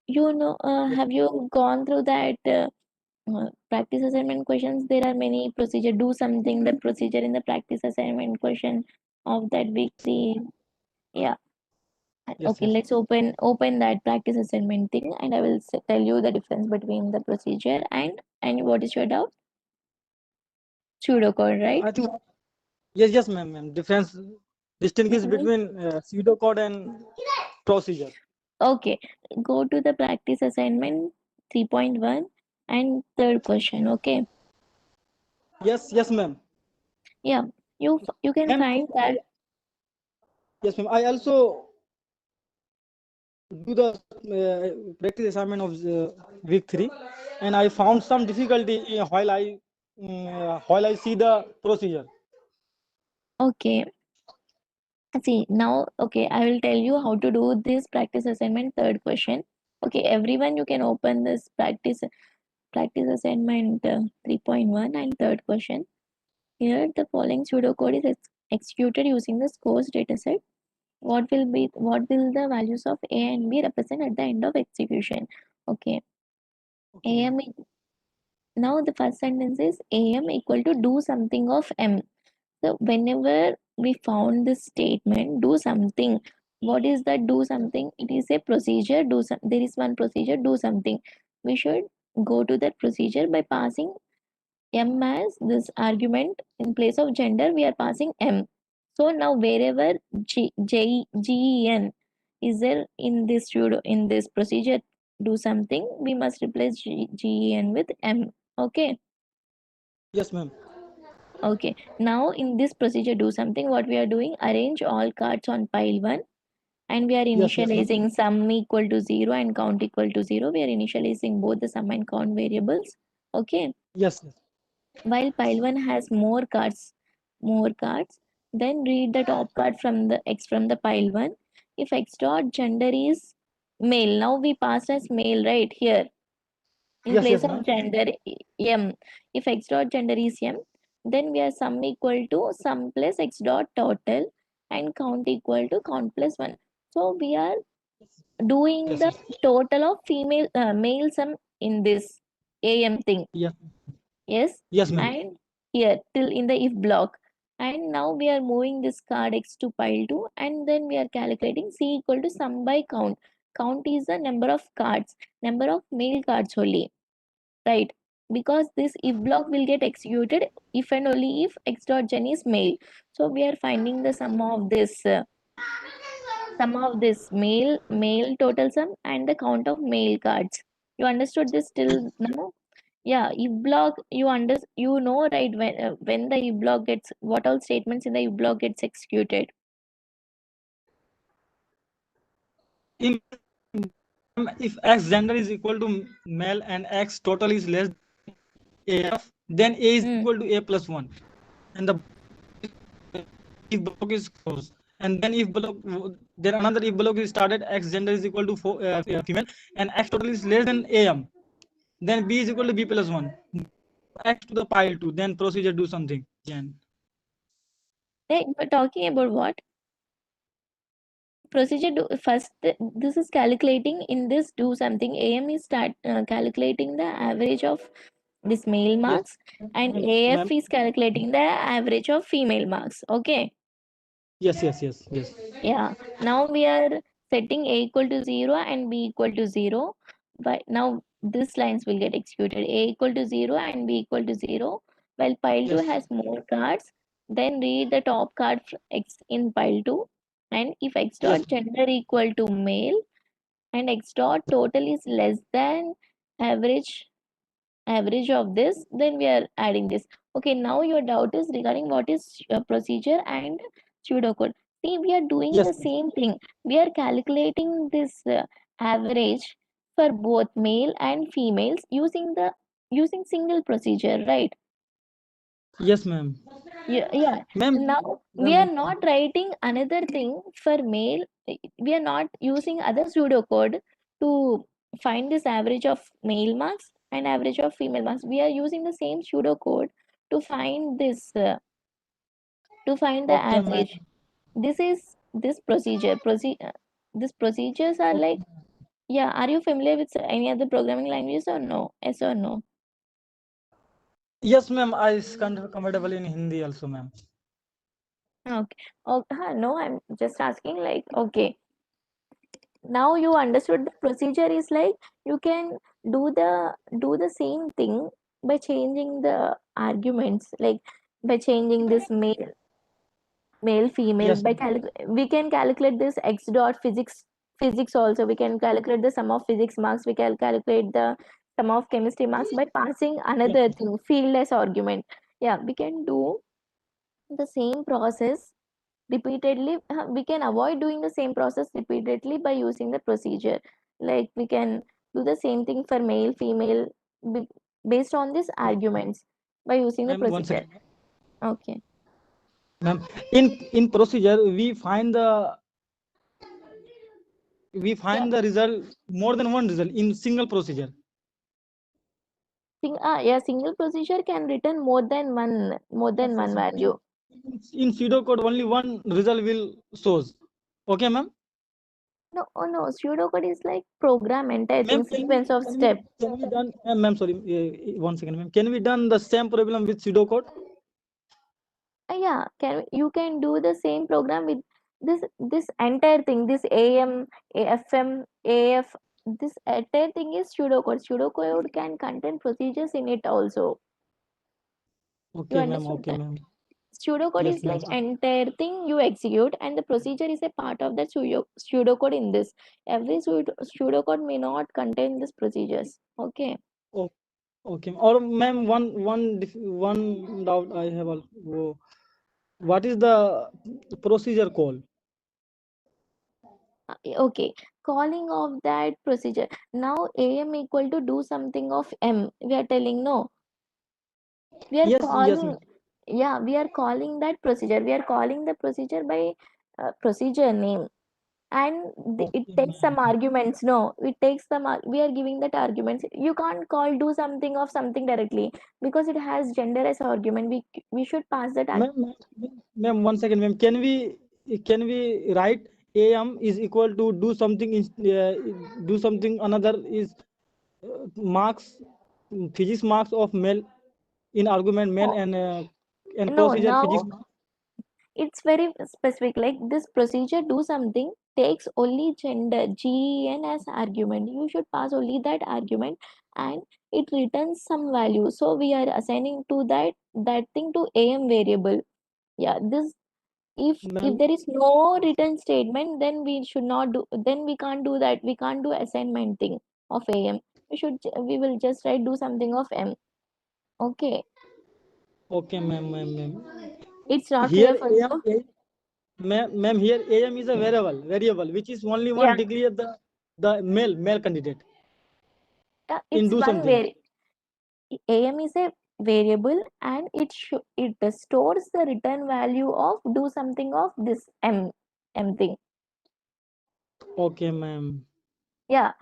S1: You know, have you gone through that practice assignment questions? There are many procedure. Do something. The procedure in the practice assignment question of that week 3. Yeah.
S8: Yes,
S1: Okay,
S8: yes.
S1: let's open that practice assignment thing, and I will tell you the difference between the procedure and what is your doubt? Pseudocode, right?
S8: I think yes, ma'am. Difference distinguish between pseudocode and procedure.
S1: Okay, go to the practice assignment 3.1 and third question. Okay,
S8: Yes, ma'am.
S1: yeah, you can
S8: Ma'am,
S1: find that.
S8: yes, ma'am. I also do the practice assignment of week 3, and I found some difficulty while I see the procedure.
S1: Okay, see now. Okay, I will tell you how to do this practice assignment third question. Okay, everyone, you can open this practice assignment 3.1 and third question. Here, the following pseudocode is executed using the scores dataset. What will the values of A and B represent at the end of execution? Okay,
S8: Okay, ma'am.
S1: AM. Now the first sentence is AM equal to do something of M. So whenever we found this statement, do something. What is that do something? It is a procedure. There is one procedure. Do something. We should go to that procedure by passing M as this argument. In place of gender, we are passing M. So now wherever GEN is there in this procedure, do something, we must replace GEN with M. Okay.
S8: Yes, ma'am.
S1: Okay. Now in this procedure, do something. What we are doing? Arrange all cards on pile 1, and we are
S8: Yes, ma'am.
S1: initializing sum equal to 0 and count equal to 0. We are initializing both the sum and count variables. Okay.
S8: Yes.
S1: While pile 1 has more cards, then read the top card from the pile 1. If x dot gender is male, now we passed as male right here. In
S8: Yes,
S1: place
S8: yes,
S1: of
S8: ma'am.
S1: gender M. If x dot gender is M, then we are sum equal to sum plus x dot total and count equal to count plus 1. So we are doing
S8: Yes,
S1: the
S8: yes.
S1: total of female male sum in this am thing.
S8: Yeah.
S1: Yes,
S8: Yes, ma'am.
S1: and here till in the if block, and now we are moving this card x to pile 2, and then we are calculating c equal to sum by count. Count is the number of cards, number of male cards only, right? Because this if block will get executed if and only if x dot gen is male. So we are finding the sum of this male total sum and the count of male cards. You understood this till now? Yeah, if block you know, right, when the if block gets, what all statements in the if block gets executed.
S8: In if x gender is equal to male and x total is less than af, then a is equal to a plus 1, and the if block is closed. And then if block, then another if block is started, x gender is equal to female and x total is less than am, then b is equal to b plus 1, x to the pile 2, then procedure do something. Jan.
S1: Hey, we're talking about what procedure do first. This is calculating in this do something. Am is start calculating the average of this male
S8: Yes,
S1: marks, and
S8: ma'am.
S1: af is calculating the average of female marks. Okay.
S8: Yes, yes, yes, yes.
S1: Yeah, now we are setting a equal to 0 and b equal to 0. But now these lines will get executed. A equal to 0 and b equal to 0. While pile 2
S8: Yes,
S1: has more cards, then read the top card x in pile 2. And if x
S8: yes,
S1: dot gender equal to male and x dot total is less than average of this, then we are adding this. Okay, now your doubt is regarding what is procedure and pseudocode. See, we are doing
S8: yes,
S1: the same thing. We are calculating this average for both male and females using single procedure, right?
S8: yes, ma'am.
S1: Yeah.
S8: Ma'am,
S1: Now we are not writing another thing for male. We are not using other pseudocode to find this average of male marks and average of female marks. We are using the same pseudocode to find the
S8: okay, ma'am.
S1: average. This is this procedure. These procedures are like, yeah. Are you familiar with any other programming languages or no? Yes or no?
S8: Yes, ma'am. I is comfortable in Hindi also, ma'am.
S1: Okay. Oh, no, I'm just asking, like, okay. Now you understood the procedure is like you can do the same thing by changing the arguments, like by changing this male female
S8: Yes,
S1: by we can calculate this x dot physics also. We can calculate the sum of physics marks. We can calculate the sum of chemistry marks by passing
S8: yes,
S1: another thing, fieldless argument. Yeah, we can do the same process repeatedly. We can avoid doing the same process repeatedly by using the procedure. Like we can do the same thing for male female based on these arguments by using the
S8: ma'am. One
S1: procedure.
S8: second,
S1: Okay.
S8: ma'am. In procedure, we find
S1: Yeah.
S8: the result more than one result in single procedure.
S1: Yeah, single procedure can return
S8: Yes,
S1: more than one
S8: yes, ma'am.
S1: value.
S8: In pseudocode, only one result will shows. Okay, ma'am.
S1: No, oh no, pseudocode is like program entire
S8: Ma'am,
S1: thing, sequence of step.
S8: can we done? Ma'am, sorry. 1 second, ma'am. Can we done the same problem with pseudocode?
S1: Yeah, you can do the same program with this entire thing, this am, afm, af. This entire thing is pseudocode. Pseudocode can contain procedures in it also. You
S8: Okay, ma'am.
S1: understood
S8: Okay,
S1: that?
S8: ma'am.
S1: Pseudocode
S8: Yes,
S1: is
S8: ma'am.
S1: like entire thing you execute, and the procedure is a part of that pseudocode in this. Every pseudocode may not contain these procedures. Okay.
S8: Oh, okay. Or ma'am, one doubt I have. What is the procedure call?
S1: Okay, calling of that procedure. Now am equal to do something of m. We are telling no. We are
S8: Yes, yes,
S1: calling,
S8: ma'am.
S1: yeah, we are calling that procedure. We are calling the procedure by procedure name. and it
S8: Okay,
S1: takes some
S8: ma'am.
S1: arguments. No, it takes some we are giving that arguments. You can't call do something of something directly because it has gender as argument. We should pass that
S8: Ma'am, 1 second, ma'am. Can we write AM is equal to do something do something another is marks physics marks of male in argument male and
S1: no.
S8: procedure physics
S1: Now it's very specific, like this procedure do something takes only gender gen as argument. You should pass only that argument and it returns some value, so we are assigning to that thing to am variable. Yeah, this if
S8: ma'am.
S1: there is no written statement, then we should not do, then we can't do that, we can't do assignment thing of am. We will just write do something of m. Okay,
S8: Okay, ma'am.
S1: it's not
S8: Here
S1: clear for you?
S8: ma'am, here AM is a variable which is only
S1: Yeah,
S8: one declare the male candidate
S1: yeah,
S8: in
S1: it's
S8: do
S1: one
S8: something.
S1: where am is a variable and it stores the return value of do something of this m thing.
S8: Okay, ma'am.
S1: Yeah,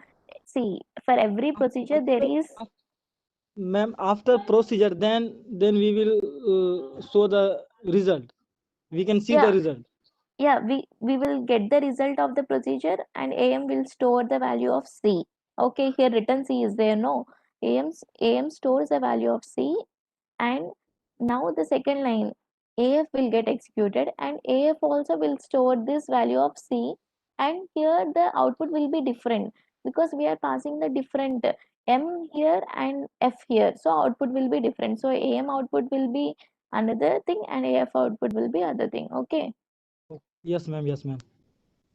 S1: see, for every procedure there is,
S8: Ma'am, after procedure, then we will show the result. We can see the
S1: yeah,
S8: result.
S1: yeah, we will get the result of the procedure and am will store the value of c. Okay, here return c is there. No, am stores the value of c, and now the second line af will get executed and af also will store this value of c, and here the output will be different because we are passing the different m here and f here, so output will be different. So am output will be another thing and af output will be other thing. Okay.
S8: Yes, ma'am. Yes, ma'am.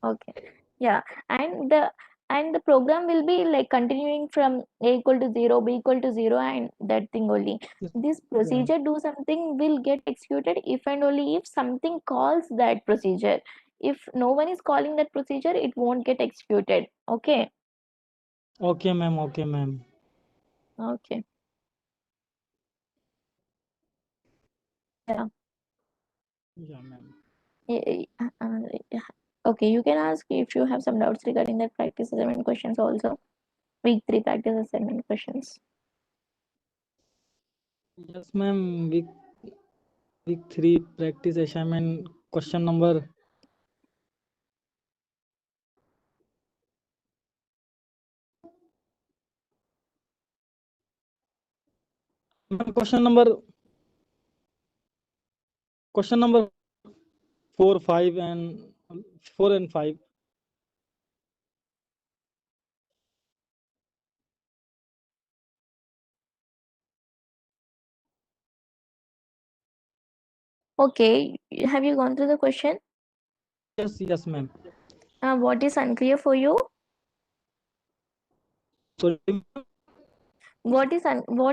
S1: Okay, yeah, and the program will be like continuing from a equal to 0, b equal to 0, and that thing only.
S8: Yes,
S1: This
S8: yeah.
S1: procedure do something will get executed if and only if something calls that procedure. If no one is calling that procedure, it won't get executed. Okay.
S8: Okay, ma'am. Okay, ma'am.
S1: Okay. Yeah.
S8: Yeah, ma'am.
S1: Yeah. Okay, you can ask if you have some doubts regarding that practice assignment questions also. Week 3 practice assignment questions.
S8: Yes, ma'am. Week 3 practice assignment question number. Ma'am, question number 4, 5, and 4 and 5.
S1: Okay, have you gone through the question?
S8: Yes, ma'am.
S1: What is unclear for you?
S8: Sorry,
S1: What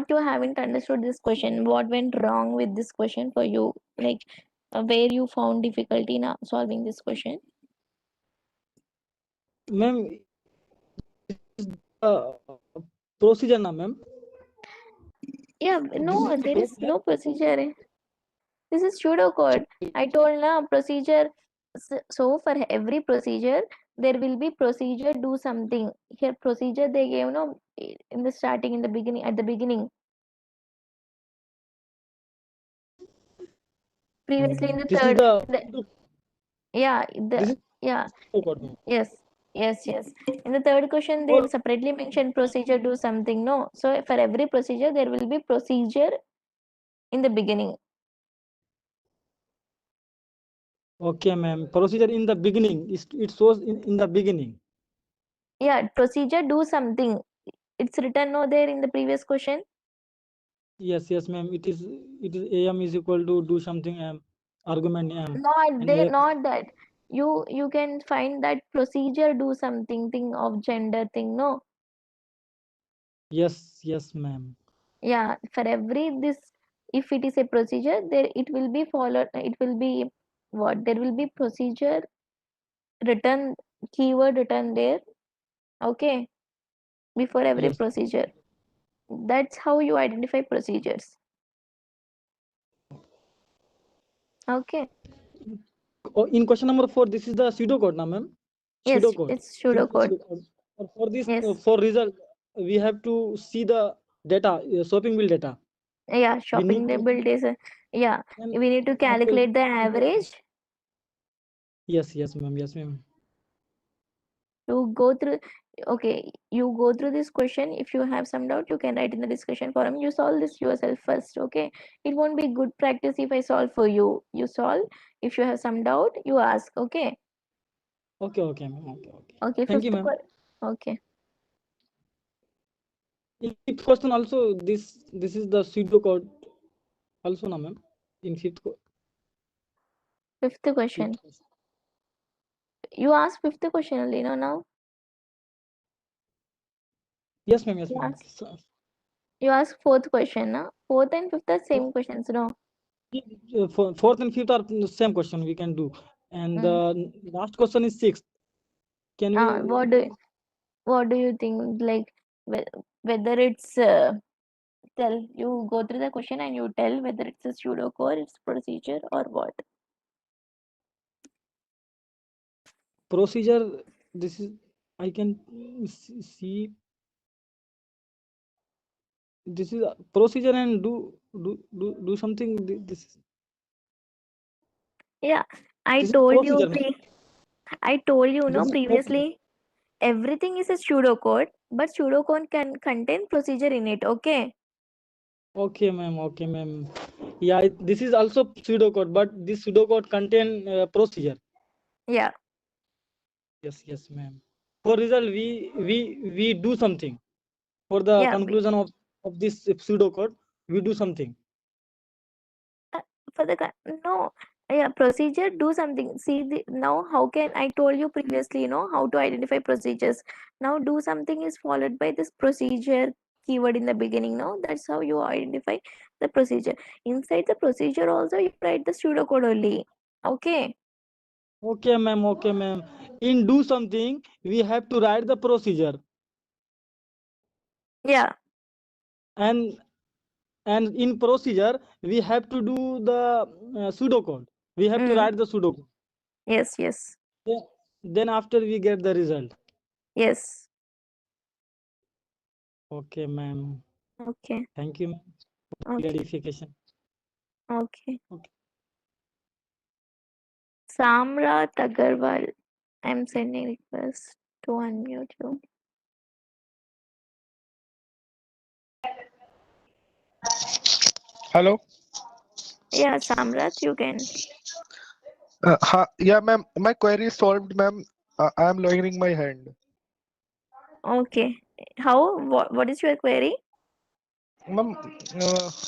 S1: you haven't understood this question? What went wrong with this question for you? Like where you found difficulty in solving this question?
S8: ma'am. Uh, procedure, na, ma'am.
S1: Yeah,
S8: This
S1: no,
S8: is
S1: there is no procedure. This is pseudocode. I told na procedure. So for every procedure, there will be procedure do something. Here procedure they gave no in the starting, in the beginning, at the beginning. Previously in the
S8: This is
S1: third,
S8: the
S1: yeah,
S8: this is
S1: yeah.
S8: pseudocode, ma'am.
S1: Yes. In the third question, they
S8: Or
S1: separately mention procedure do something. No, so for every procedure, there will be procedure in the beginning.
S8: okay, ma'am. Procedure in the beginning. It shows in the beginning.
S1: Yeah, procedure do something. It's written no there in the previous question.
S8: Yes, ma'am. It is AM is equal to do something M argument M
S1: Not
S8: and
S1: there,
S8: AF.
S1: not that. You can find that procedure do something thing of gender thing. No,
S8: Yes, ma'am.
S1: yeah, for every this, if it is a procedure, there it will be followed. It will be what? There will be procedure written, keyword written there. Okay, before every
S8: Yes.
S1: procedure. That's how you identify procedures. Okay.
S8: Oh, in question number 4, this is the pseudocode, na, ma'am.
S1: Yes,
S8: pseudocode.
S1: it's pseudocode.
S8: For this,
S1: Yes.
S8: for result, we have to see the data, shopping bill data.
S1: Yeah,
S8: We
S1: shopping
S8: need to
S1: bill days. Yeah,
S8: and
S1: we need to
S8: after
S1: calculate the average.
S8: yes, ma'am. Yes, ma'am.
S1: You go through. Okay, you go through this question. If you have some doubt, you can write in the discussion forum. You solve this yourself first. Okay, it won't be good practice if I solve for you. You solve. If you have some doubt, you ask. Okay.
S8: Okay, ma'am. Okay.
S1: Okay.
S8: Thank you,
S1: Fifth.
S8: ma'am.
S1: Okay.
S8: In fifth question also, this is the pseudocode also, na ma'am. In
S1: Fifth
S8: fifth
S1: question.
S8: question.
S1: You ask fifth question only, no? Now.
S8: Yes, ma'am. Yes,
S1: You
S8: ma'am.
S1: ask. You ask fourth question, na? Fourth and fifth are same questions, no?
S8: Fourth and fifth are the same question we can do, and the last question is sixth. Can we?
S1: What do you think? Like whether it's tell you go through the question and you tell whether it's a pseudocode, it's procedure or what?
S8: Procedure, this is I can see this is a procedure and do something. This
S1: Yeah, I
S8: is
S1: told you
S8: procedure.
S1: no
S8: This is
S1: previously everything is a pseudocode, but pseudocode can contain procedure in it. Okay.
S8: okay, ma'am. Okay, ma'am. Yeah, this is also pseudocode, but this pseudocode contain procedure.
S1: Yeah.
S8: Yes, ma'am. For result, we do something. For the
S1: Yeah.
S8: conclusion of this pseudocode, we do something.
S1: For the no. Yeah, procedure do something. See now how can I told you previously, how to identify procedures. Now do something is followed by this procedure keyword in the beginning. No, that's how you identify the procedure. Inside the procedure also you write the pseudocode only. Okay.
S8: Okay, ma'am. Okay, ma'am. In do something, we have to write the procedure.
S1: Yeah.
S8: And in procedure, we have to do the pseudocode. We have to write the pseudocode.
S1: Yes.
S8: Then after we get the result.
S1: Yes.
S8: Okay, ma'am.
S1: Okay.
S8: Thank you, ma'am, for
S1: Okay.
S8: clarification.
S1: Okay.
S8: Okay.
S1: Samrat Agarwal. I'm sending request to unmute you.
S9: Hello.
S1: Yeah, Samrat, you can.
S9: Yeah, ma'am. My query is solved, ma'am. I am lowering my hand.
S1: Okay. How? What is your query?
S9: Ma'am,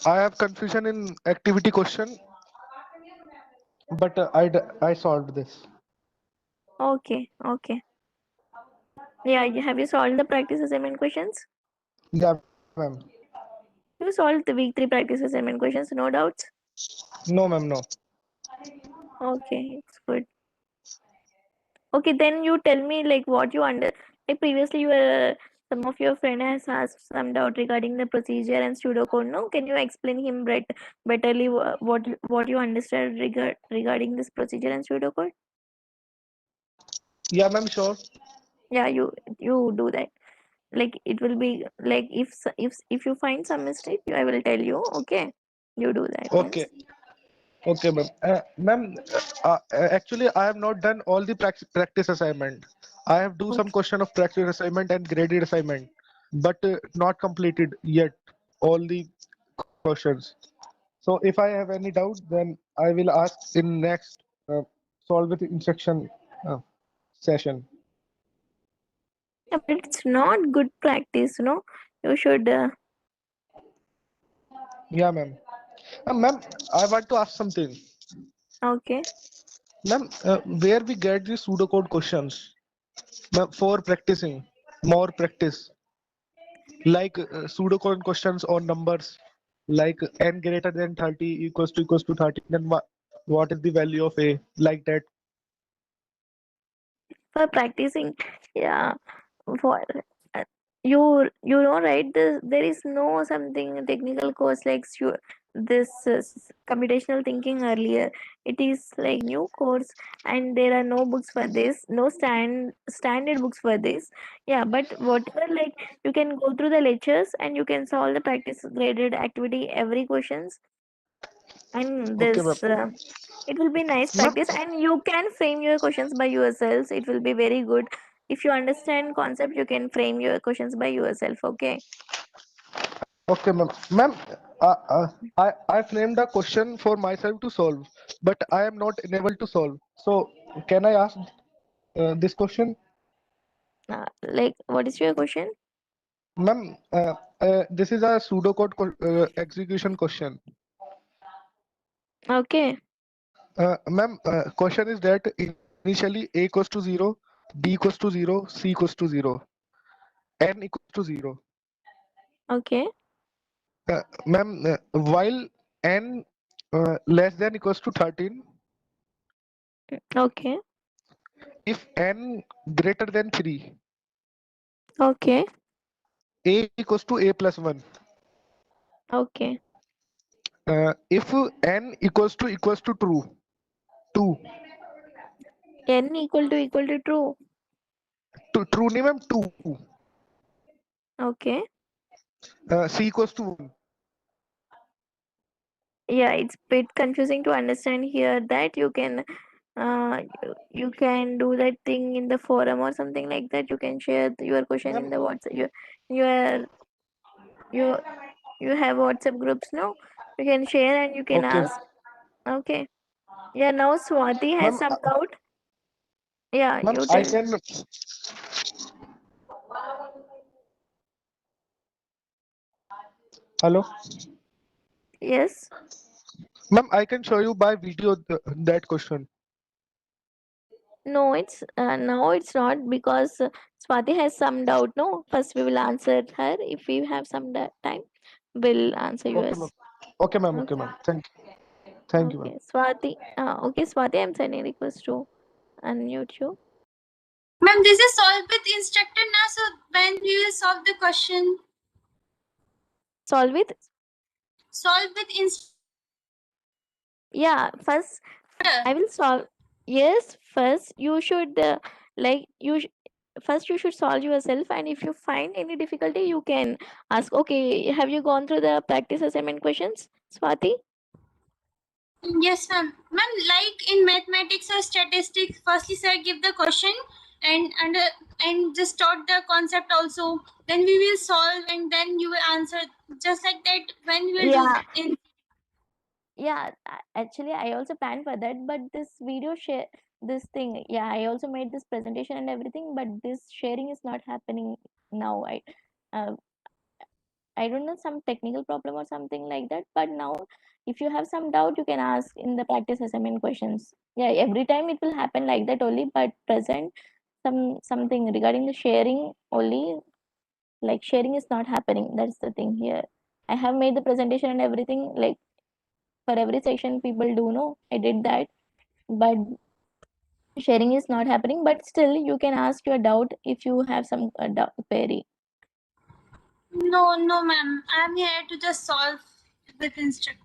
S9: I have confusion in activity question, but I solved this.
S1: Okay. Yeah, have you solved the practice assignment questions?
S9: Yeah, ma'am.
S1: You solved the week 3 practice assignment questions, no doubts?
S9: No, ma'am. No.
S1: Okay, it's good. Okay, then you tell me like what you like previously you were some of your friend has asked some doubt regarding the procedure and pseudocode. No, can you explain him betterly what you understand regarding this procedure and pseudocode?
S9: Yeah, ma'am. Sure.
S1: Yeah, you do that. Like it will be like if you find some mistake, I will tell you. Okay, you do that once.
S9: Okay. Okay, ma'am. Ma'am, actually, I have not done all the practice assignment. I have do some
S1: Okay.
S9: question of practice assignment and graded assignment, but not completed yet all the questions. So if I have any doubt, then I will ask in next solve with instruction session.
S1: Yeah, but it's not good practice, no? You should.
S9: Yeah, ma'am. Ma'am, I want to ask something.
S1: Okay.
S9: Ma'am, where we get the pseudocode questions ma'am, for practicing, more practice, like pseudocode questions on numbers, like n greater than 30 equals to 30. Then what is the value of a, like that?
S1: For practicing, yeah. For you know, right? There is no something technical course like this computational thinking earlier. It is like new course, and there are no books for this, no standard books for this. Yeah, but whatever, like you can go through the lectures and you can solve the practice graded activity every questions, and
S9: Okay, ma'am.
S1: this it will be nice
S9: Ma'am,
S1: practice, and you can frame your questions by yourselves. It will be very good. If you understand concept, you can frame your questions by yourself. Okay.
S9: okay, ma'am. Ma'am, I framed a question for myself to solve, but I am not unable to solve. So, can I ask this question?
S1: Like, what is your question?
S9: Ma'am, this is a pseudocode execution question.
S1: Okay.
S9: Ma'am, question is that initially A equals to 0, B equals to 0, C equals to 0, N equals to 0.
S1: Okay.
S9: Ma'am, while N less than equals to 13,
S1: Okay.
S9: if N greater than 3,
S1: Okay.
S9: A equals to A plus 1.
S1: Okay.
S9: If N equals to true, 2,
S1: N equal to true.
S9: true नहीं ma'am, 2,
S1: Okay.
S9: C equals to 1.
S1: Yeah, it's bit confusing to understand here that you can you can do that thing in the forum or something like that. You can share your question in
S9: Ma'am,
S1: the WhatsApp. Your you you have WhatsApp groups, no? You can share and you can
S9: okay.
S1: ask. Okay. Yeah, now Swati has
S9: Ma'am,
S1: some doubt. Yeah,
S9: ma'am,
S1: you
S9: I
S1: tell.
S9: can. Hello,
S1: Yes.
S9: ma'am, I can show you by video that question.
S1: No, it's no, it's not, because Swati has some doubt. No, first we will answer her. If we have some time, we'll answer
S9: Okay, ma'am.
S1: yours.
S9: Okay, ma'am. Okay,
S1: Okay.
S9: ma'am. Thank you, ma'am.
S1: Okay, Swati. Okay, Swati, I'm sending request to unmute you.
S10: Ma'am, this is solved with instructor now. So when we will solve the question?
S1: Solve it.
S10: Solve with instructor.
S1: Yeah, first I will solve. Yes, first you should like you first you should solve yourself, and if you find any difficulty you can ask. Okay, have you gone through the practice assignment questions, Swati?
S10: Yes, ma'am. Ma'am, like in mathematics or statistics, firstly, sir give the question and just taught the concept also. Then we will solve and then you will answer. Just like that, when we will do
S1: Yeah.
S10: in.
S1: Yeah, actually I also planned for that, but this video share this thing, yeah, I also made this presentation and everything, but this sharing is not happening now. Uh, I don't know, some technical problem or something like that, but now if you have some doubt you can ask in the practice assignment questions. Yeah, every time it will happen like that only, but present something regarding the sharing only, like sharing is not happening. That's the thing here. I have made the presentation and everything, like for every section people do know I did that, but sharing is not happening. But still you can ask your doubt if you have some doubt, query.
S10: No, no, ma'am. I'm here to just solve with instructor.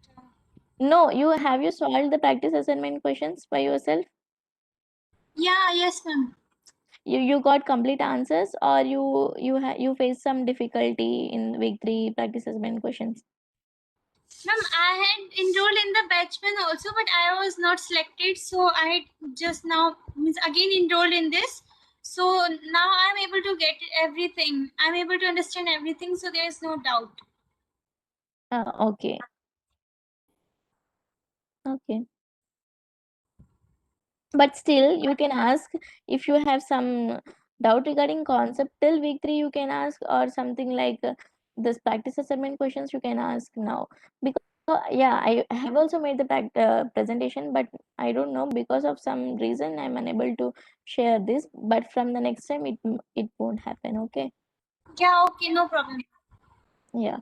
S1: No, you solved the practice assignment questions by yourself?
S10: Yeah, yes, ma'am.
S1: You got complete answers, or you faced some difficulty in week 3 practice assignment questions?
S10: Ma'am, I had enrolled in the batchman also, but I was not selected, so I just now means again enrolled in this. So now I'm able to get everything. I'm able to understand everything, so there is no doubt.
S1: Okay. Okay. But still you can ask if you have some doubt regarding concept till week 3, you can ask, or something like this practice assignment questions you can ask now, because yeah, I have also made the presentation, but I don't know, because of some reason I'm unable to share this, but from the next time it won't happen. Okay.
S10: Yeah, okay, no problem.
S1: Yeah.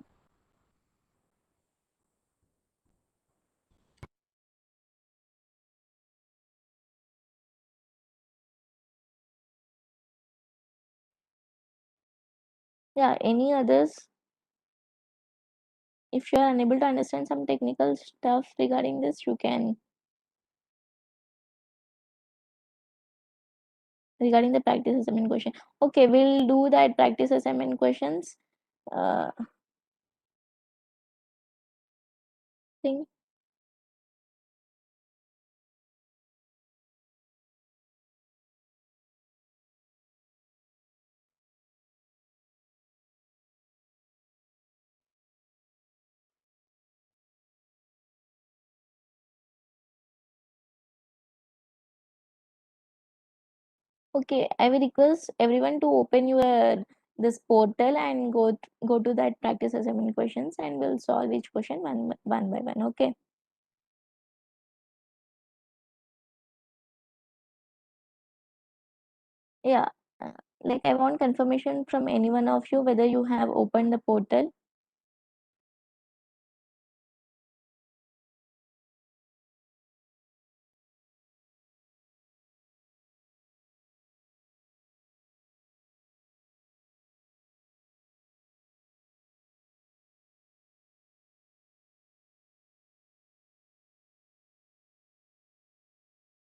S1: Yeah, any others? if you are unable to understand some technical stuff regarding this, you can regarding the practice assignment question. Okay, we'll do that practice assignment questions. Thing. Okay, I will request everyone to open your this portal and go to that practice assignment questions, and we'll solve each question one by one. Okay. Yeah. Like I want confirmation from any one of you whether you have opened the portal.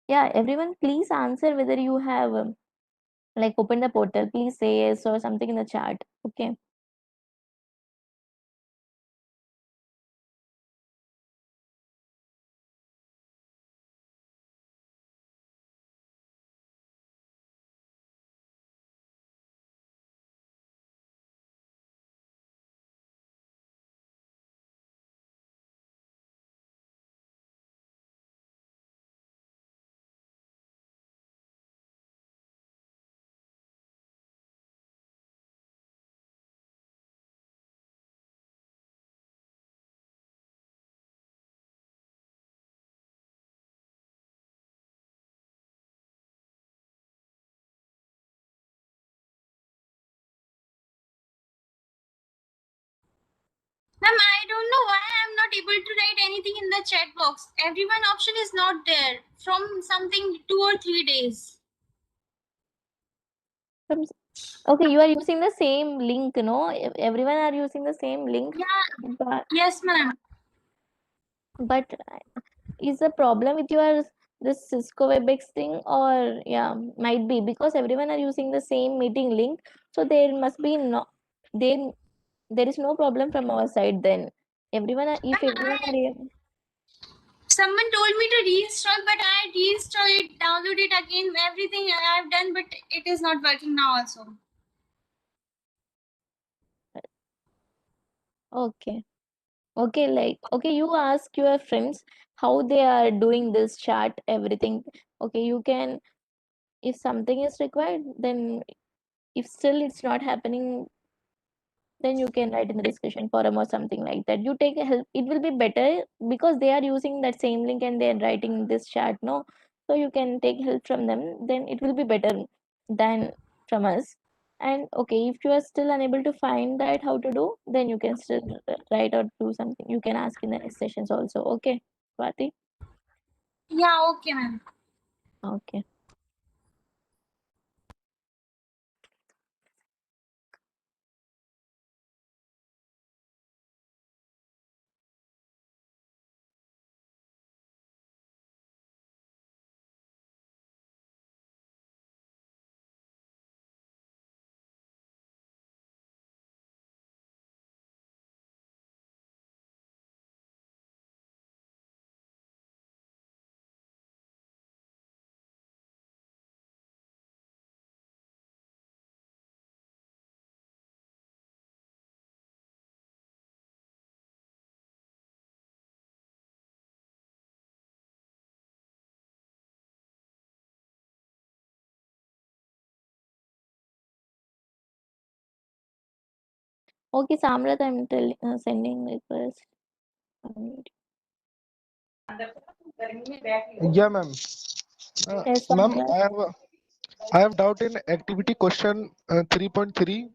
S1: Yeah, everyone, please answer whether you have like opened the portal. Please say yes or something in the chat. Okay.
S10: Ma'am, I don't know why I'm not able to write anything in the chat box. Everyone option is not there from something 2 or 3 days.
S1: Okay, you are using the same link, no? Everyone are using the same link.
S10: Yeah.
S1: But,
S10: Yes, ma'am.
S1: but is the problem with your this Cisco WebEx thing, or yeah, might be because everyone are using the same meeting link, so there must be no there is no problem from our side then. Everyone are, if everyone are
S10: Someone told me to reinstall, but I reinstall it, download it again, everything I've done, but it is not working now also.
S1: okay. Okay, like okay, you ask your friends how they are doing this chat, everything. Okay, you can, if something is required, then if still it's not happening, then you can write in the discussion forum or something like that. You take a help, it will be better because they are using that same link and they are writing this chat, no? So you can take help from them, then it will be better than from us. And okay, if you are still unable to find that how to do, then you can still write or do something. You can ask in the next sessions also. Okay, Swati?
S10: Yeah, okay, ma'am.
S1: Okay. Okay, Samrat, I'm telling, sending request.
S9: Yeah, ma'am.
S1: Yes,
S9: Ma'am,
S1: Samrat.
S9: I have doubt in activity question 3.3.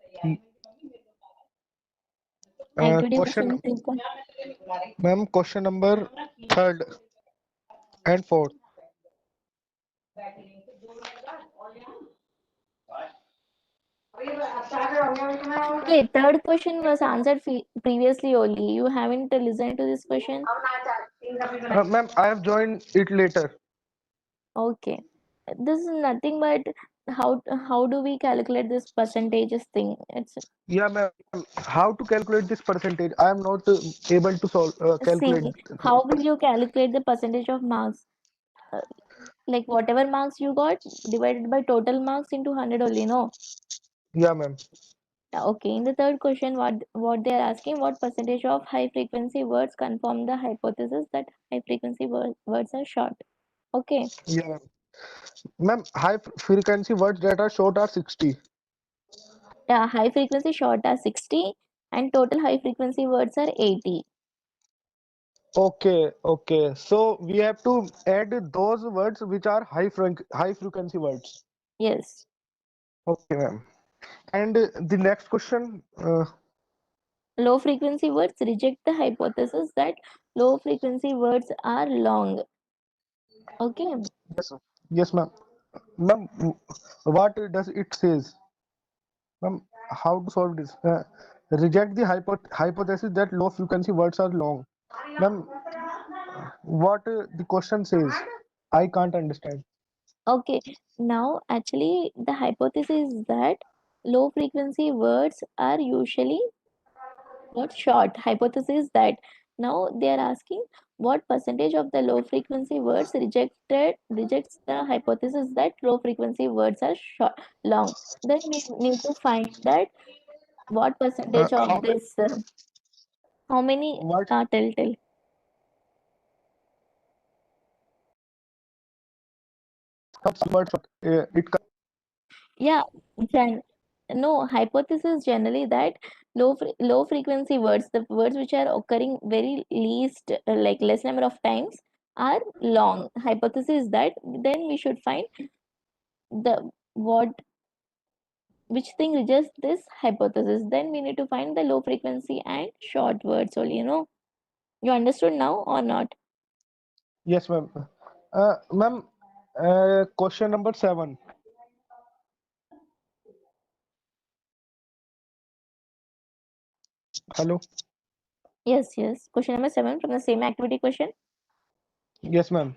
S1: Activity
S9: Question,
S1: question 3.
S9: ma'am, question number third and fourth.
S1: Okay, third question was answered previously only. You haven't listened to this question.
S9: Ma'am, I have joined it later.
S1: Okay, this is nothing but how do we calculate this percentages thing? It's
S9: Yeah, ma'am. How to calculate this percentage? I am not able to solve
S1: see
S9: calculate.
S1: how will you calculate the percentage of marks? Uh, like whatever marks you got divided by total marks into 100 only, no?
S9: Yeah, ma'am.
S1: Okay, in the third question, what they are asking, what percentage of high frequency words confirm the hypothesis that high frequency words are short? Okay,
S9: Yeah, ma'am. Ma'am, high frequency words that are short are 60.
S1: yeah, high frequency short are 60 and total high frequency words are 80.
S9: Okay, okay. So we have to add those words which are high frequency words.
S1: Yes.
S9: Okay, ma'am. And the next question,
S1: Low frequency words reject the hypothesis that low frequency words are long. Okay.
S9: yes, yes, ma'am. Ma'am, what does it says? Ma'am, how to solve this? Reject the hypothesis that low frequency words are long. Ma'am, what the question says? I can't understand.
S1: Okay. Now, actually, the hypothesis is that low frequency words are usually what short. Hypothesis that now they are asking what percentage of the low frequency words rejects the hypothesis that low frequency words are short long. Then we need to find that what percentage
S9: How
S1: of
S9: many?
S1: this how many
S9: What
S1: tell.
S9: words? It
S1: Yeah, gen no hypothesis generally that low frequency words, the words which are occurring very least like less number of times are long. Hypothesis that then we should find the what which thing rejects this hypothesis. Then we need to find the low frequency and short words only. You understood now or not?
S9: yes, ma'am. Ma'am, question number 7. Hello.
S1: Yes. Question number 7 from the same activity question.
S9: Yes, ma'am.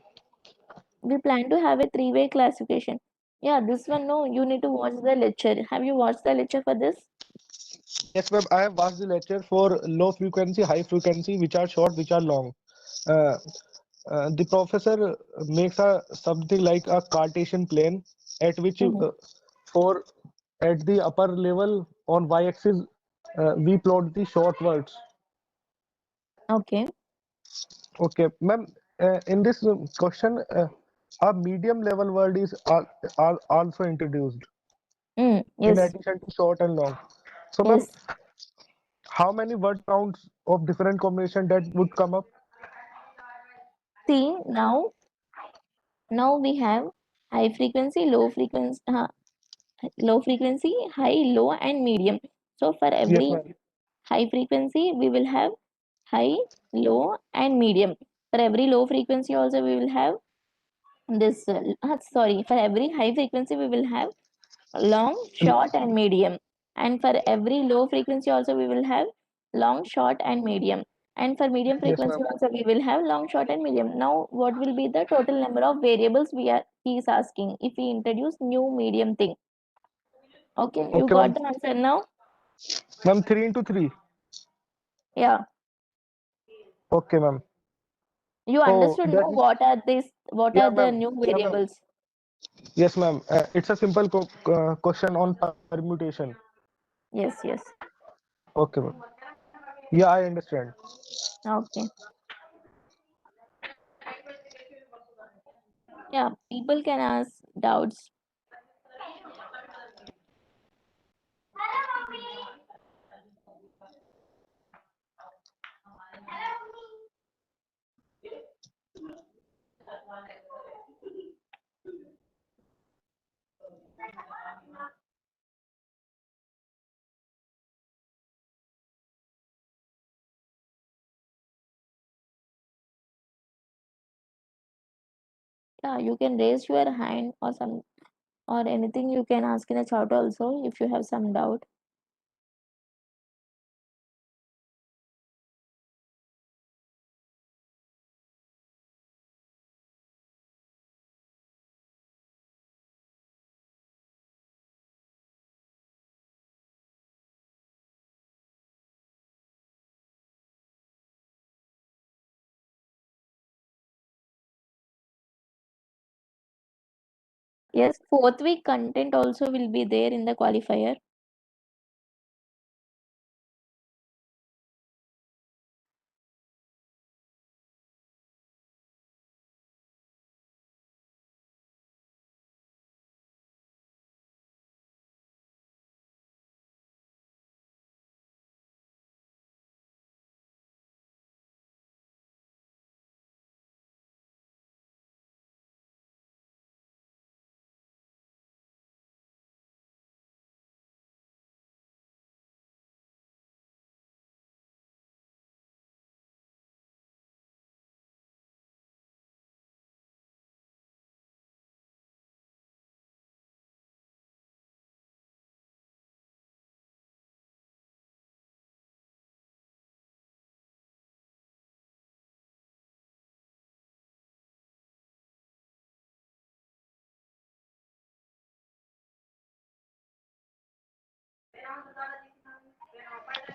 S1: We plan to have a three-way classification. Yeah, this one, no, you need to watch the lecture. Have you watched the lecture for this?
S9: Yes, ma'am. I have watched the lecture for low frequency, high frequency, which are short, which are long. Uh, the professor makes a something like a Cartesian plane at which
S1: Mhm.
S9: for at the upper level on y-axis we plot the short words.
S1: Okay.
S9: Okay, ma'am. In this question, a medium level word is also introduced in
S1: Yes.
S9: addition to short and long. So, ma'am,
S1: Yes.
S9: how many word counts of different combination that would come up?
S1: See, now we have high frequency, low frequency, high, low, and medium. So for
S9: Yes,
S1: every
S9: ma'am.
S1: high frequency, we will have high, low, and medium. For every low frequency, also we will have this. Sorry, for every high frequency, we will have long, short, and medium. And for every low frequency also we will have long, short, and medium. And for medium
S9: Yes,
S1: frequency
S9: ma'am.
S1: also we will have long, short, and medium. Now what will be the total number of variables he is asking if we introduce new medium thing? Okay, you
S9: Okay,
S1: got
S9: ma'am.
S1: the answer now?
S9: Ma'am, 3 into 3.
S1: Yeah.
S9: Okay, ma'am.
S1: You
S9: So
S1: understood
S9: that
S1: now
S9: is,
S1: what are
S9: yeah,
S1: the
S9: ma'am.
S1: new
S9: Yeah, ma'am.
S1: variables?
S9: Yes, ma'am. It's a simple question on permutation.
S1: Yes.
S9: Okay, ma'am. Yeah, I understand.
S1: Okay. Yeah, people can ask doubts. Yeah, you can raise your hand or anything you can ask in the chat also if you have some doubt. Yes, fourth week content also will be there in the qualifier.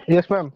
S9: Yes, ma'am.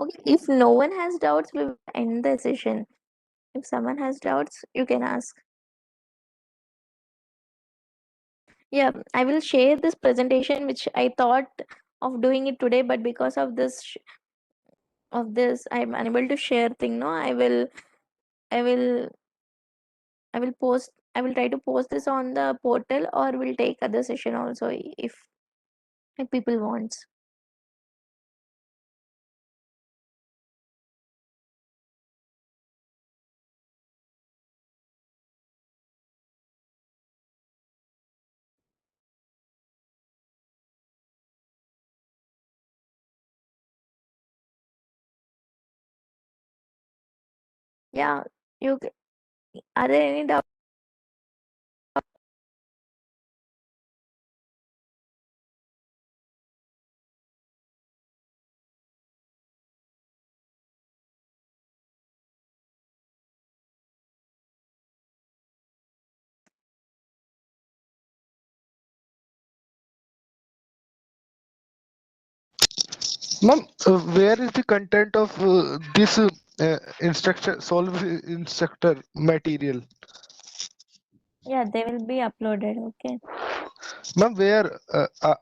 S1: Okay, if no one has doubts, we will end the session. If someone has doubts, you can ask. Yeah, I will share this presentation, which I thought of doing it today, but because of this, I'm unable to share thing. No, I will, I will post. I will try to post this on the portal, or will take other session also if people wants. Yeah, are there any doubts?
S9: Ma'am, where is the content of this instructor solve instructor material?
S1: Yeah, they will be uploaded. Okay.
S9: Ma'am, where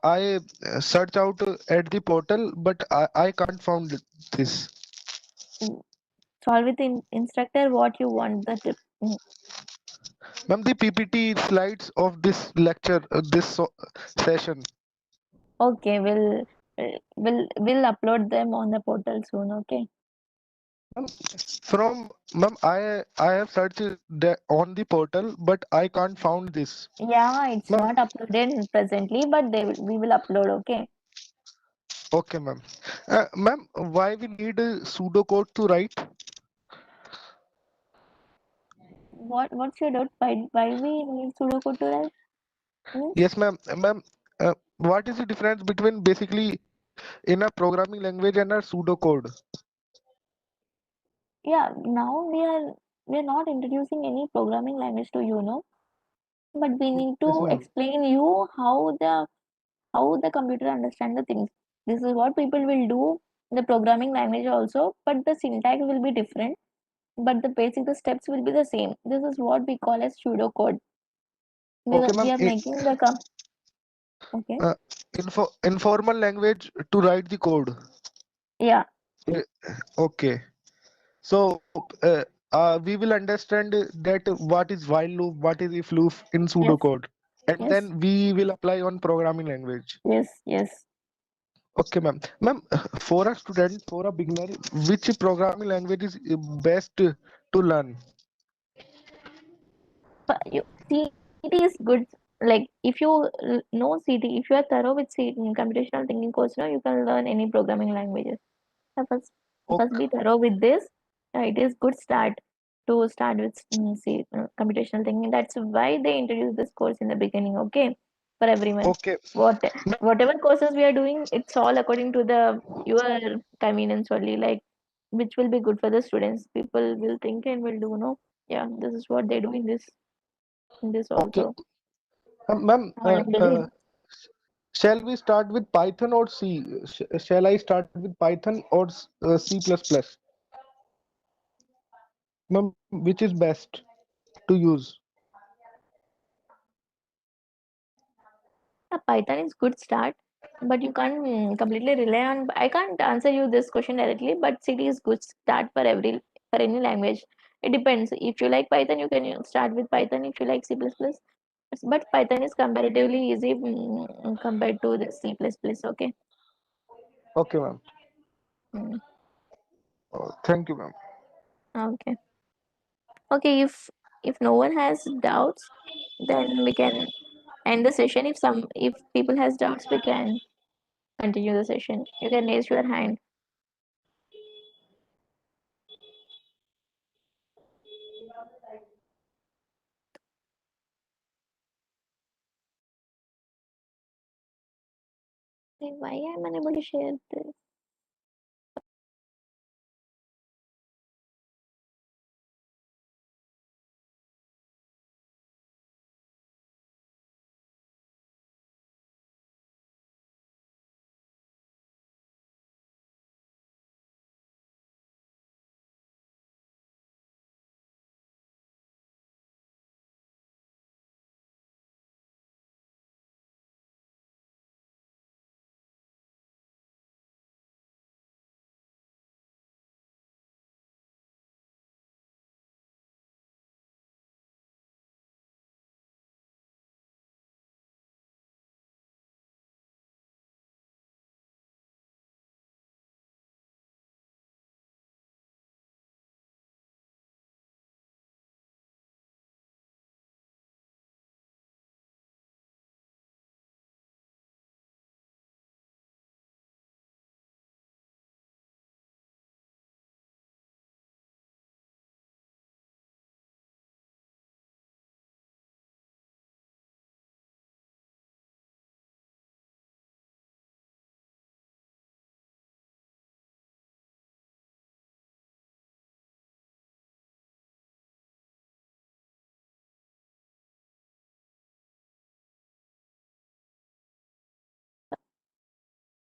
S9: I search out at the portal, but I can't found this.
S1: Solve with instructor what you want the tip.
S9: Ma'am, the PPT slides of this lecture, session.
S1: Okay, we'll upload them on the portal soon. Okay.
S9: From ma'am, I have searched on the portal, but I can't found this.
S1: Yeah, it's
S9: Ma'am,
S1: not uploaded presently, but we will upload. Okay.
S9: okay, ma'am. Ma'am, why we need a pseudocode to write?
S1: What's your doubt? Why we need Pseudocode to write? Means,
S9: Yes, ma'am. Ma'am, what is the difference between basically in a programming language and a pseudocode?
S1: yeah, now we are not introducing any programming language to you, know, but we need
S9: Yes,
S1: to
S9: ma'am.
S1: explain you how the computer understand the things. This is what people will do in the programming language also, but the syntax will be different, but the steps will be the same. This is what we call as pseudocode. we,
S9: Okay,
S1: we
S9: ma'am.
S1: are making the okay,
S9: Uh, informal language to write the code.
S1: yeah,
S9: Eh, Okay. So we will understand that what is while loop, what is if loop in
S1: yes,
S9: pseudocode, and
S1: yes,
S9: then we will apply on programming language.
S1: yes.
S9: Okay, ma'am. Ma'am, for a student, for a beginner, which programming language is best to learn?
S1: But CT is good. Like if you know CT, if you are thorough with CT in computational thinking course, now you can learn any programming languages. So first
S9: Okay,
S1: be thorough with this. It is good start to start with computational thinking. That's why they introduced this course in the beginning. Okay, for everyone.
S9: okay.
S1: What
S9: Ma'am,
S1: whatever courses we are doing, it's all according to the your convenience only. Like which will be good for the students. People will think and will do. No, yeah, this is what they do in this
S9: okay.
S1: also.
S9: Ma'am,
S1: Already.
S9: shall we start with Python or C? Shall I start with Python or C++? Ma'am, which is best to use?
S1: Python is good start, but you can't completely rely on. I can't answer you this question directly, but CD is good start for any language. It depends. If you like Python, you can start with Python. If you like C++, but Python is comparatively easy compared to the C++. Okay.
S9: Okay, ma'am.
S1: Mm,
S9: Thank you, ma'am.
S1: okay. Okay. If no one has doubts, then we can end the session. If people has doubts, we can continue the session. You can raise your hand. Why am I unable to share this?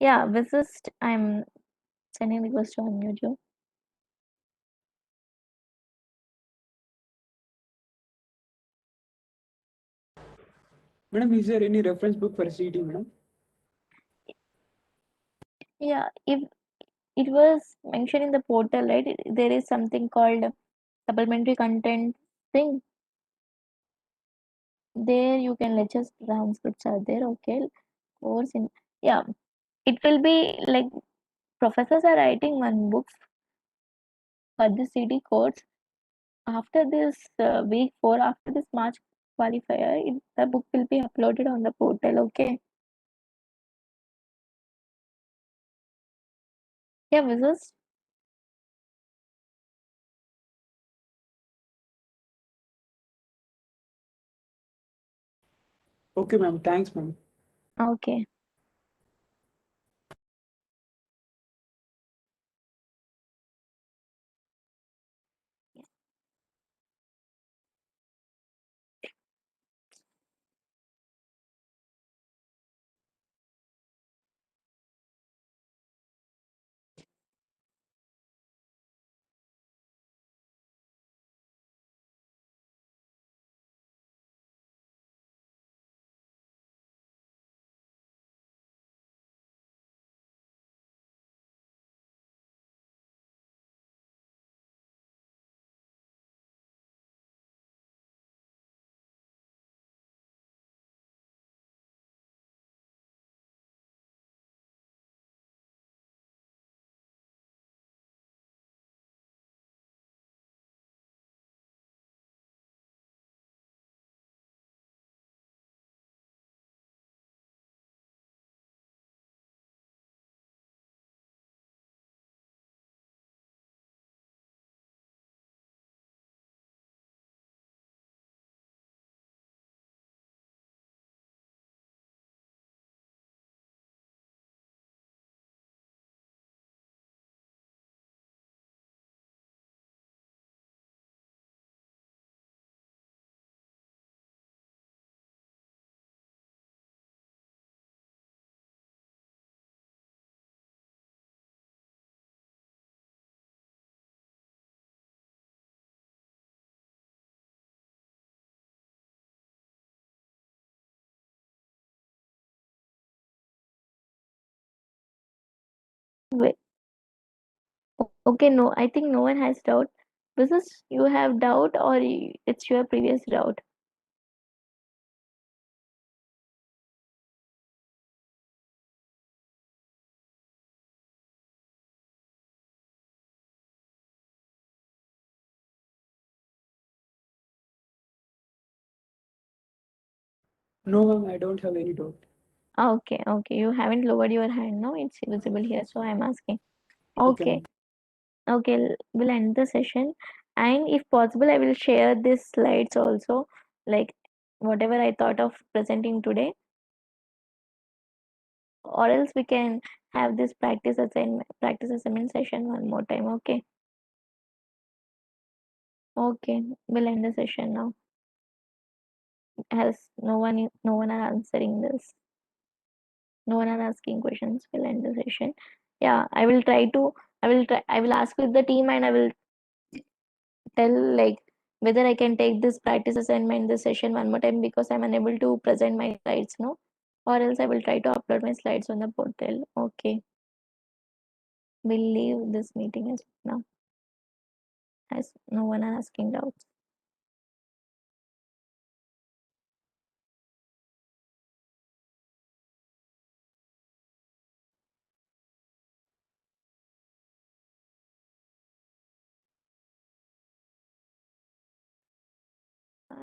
S1: Yeah, I'm sending request to unmute you.
S11: Madam, is there any reference book for CET, madam?
S1: Yeah, if it was mentioned in the portal, right? There is something called supplementary content thing. There you can lecture transcripts are there. Okay, course in, yeah. It will be like professors are writing one book for the CD course. After this week 4, after this March qualifier, the book will be uploaded on the portal. Okay. Yeah, Mrs.
S11: Okay, ma'am. Thanks, ma'am.
S1: Okay. Wait. Okay, no, I think no one has doubt. This is you have doubt or it's your previous doubt?
S11: No, ma'am, I don't have any doubt.
S1: Okay, okay. You haven't lowered your hand, no? It's visible here, so I'm asking.
S11: Okay,
S1: Okay,
S11: ma'am.
S1: okay. We'll end the session, and if possible, I will share these slides also, like whatever I thought of presenting today, or else we can have this practice assignment session one more time. Okay, okay. We'll end the session now. As no one are answering this. No one are asking questions. We'll end the session. Yeah, I will ask with the team and I will tell like whether I can take this practice assignment this session one more time because I'm unable to present my slides, no? Or else I will try to upload my slides on the portal. Okay. We'll leave this meeting as now as no one are asking doubts.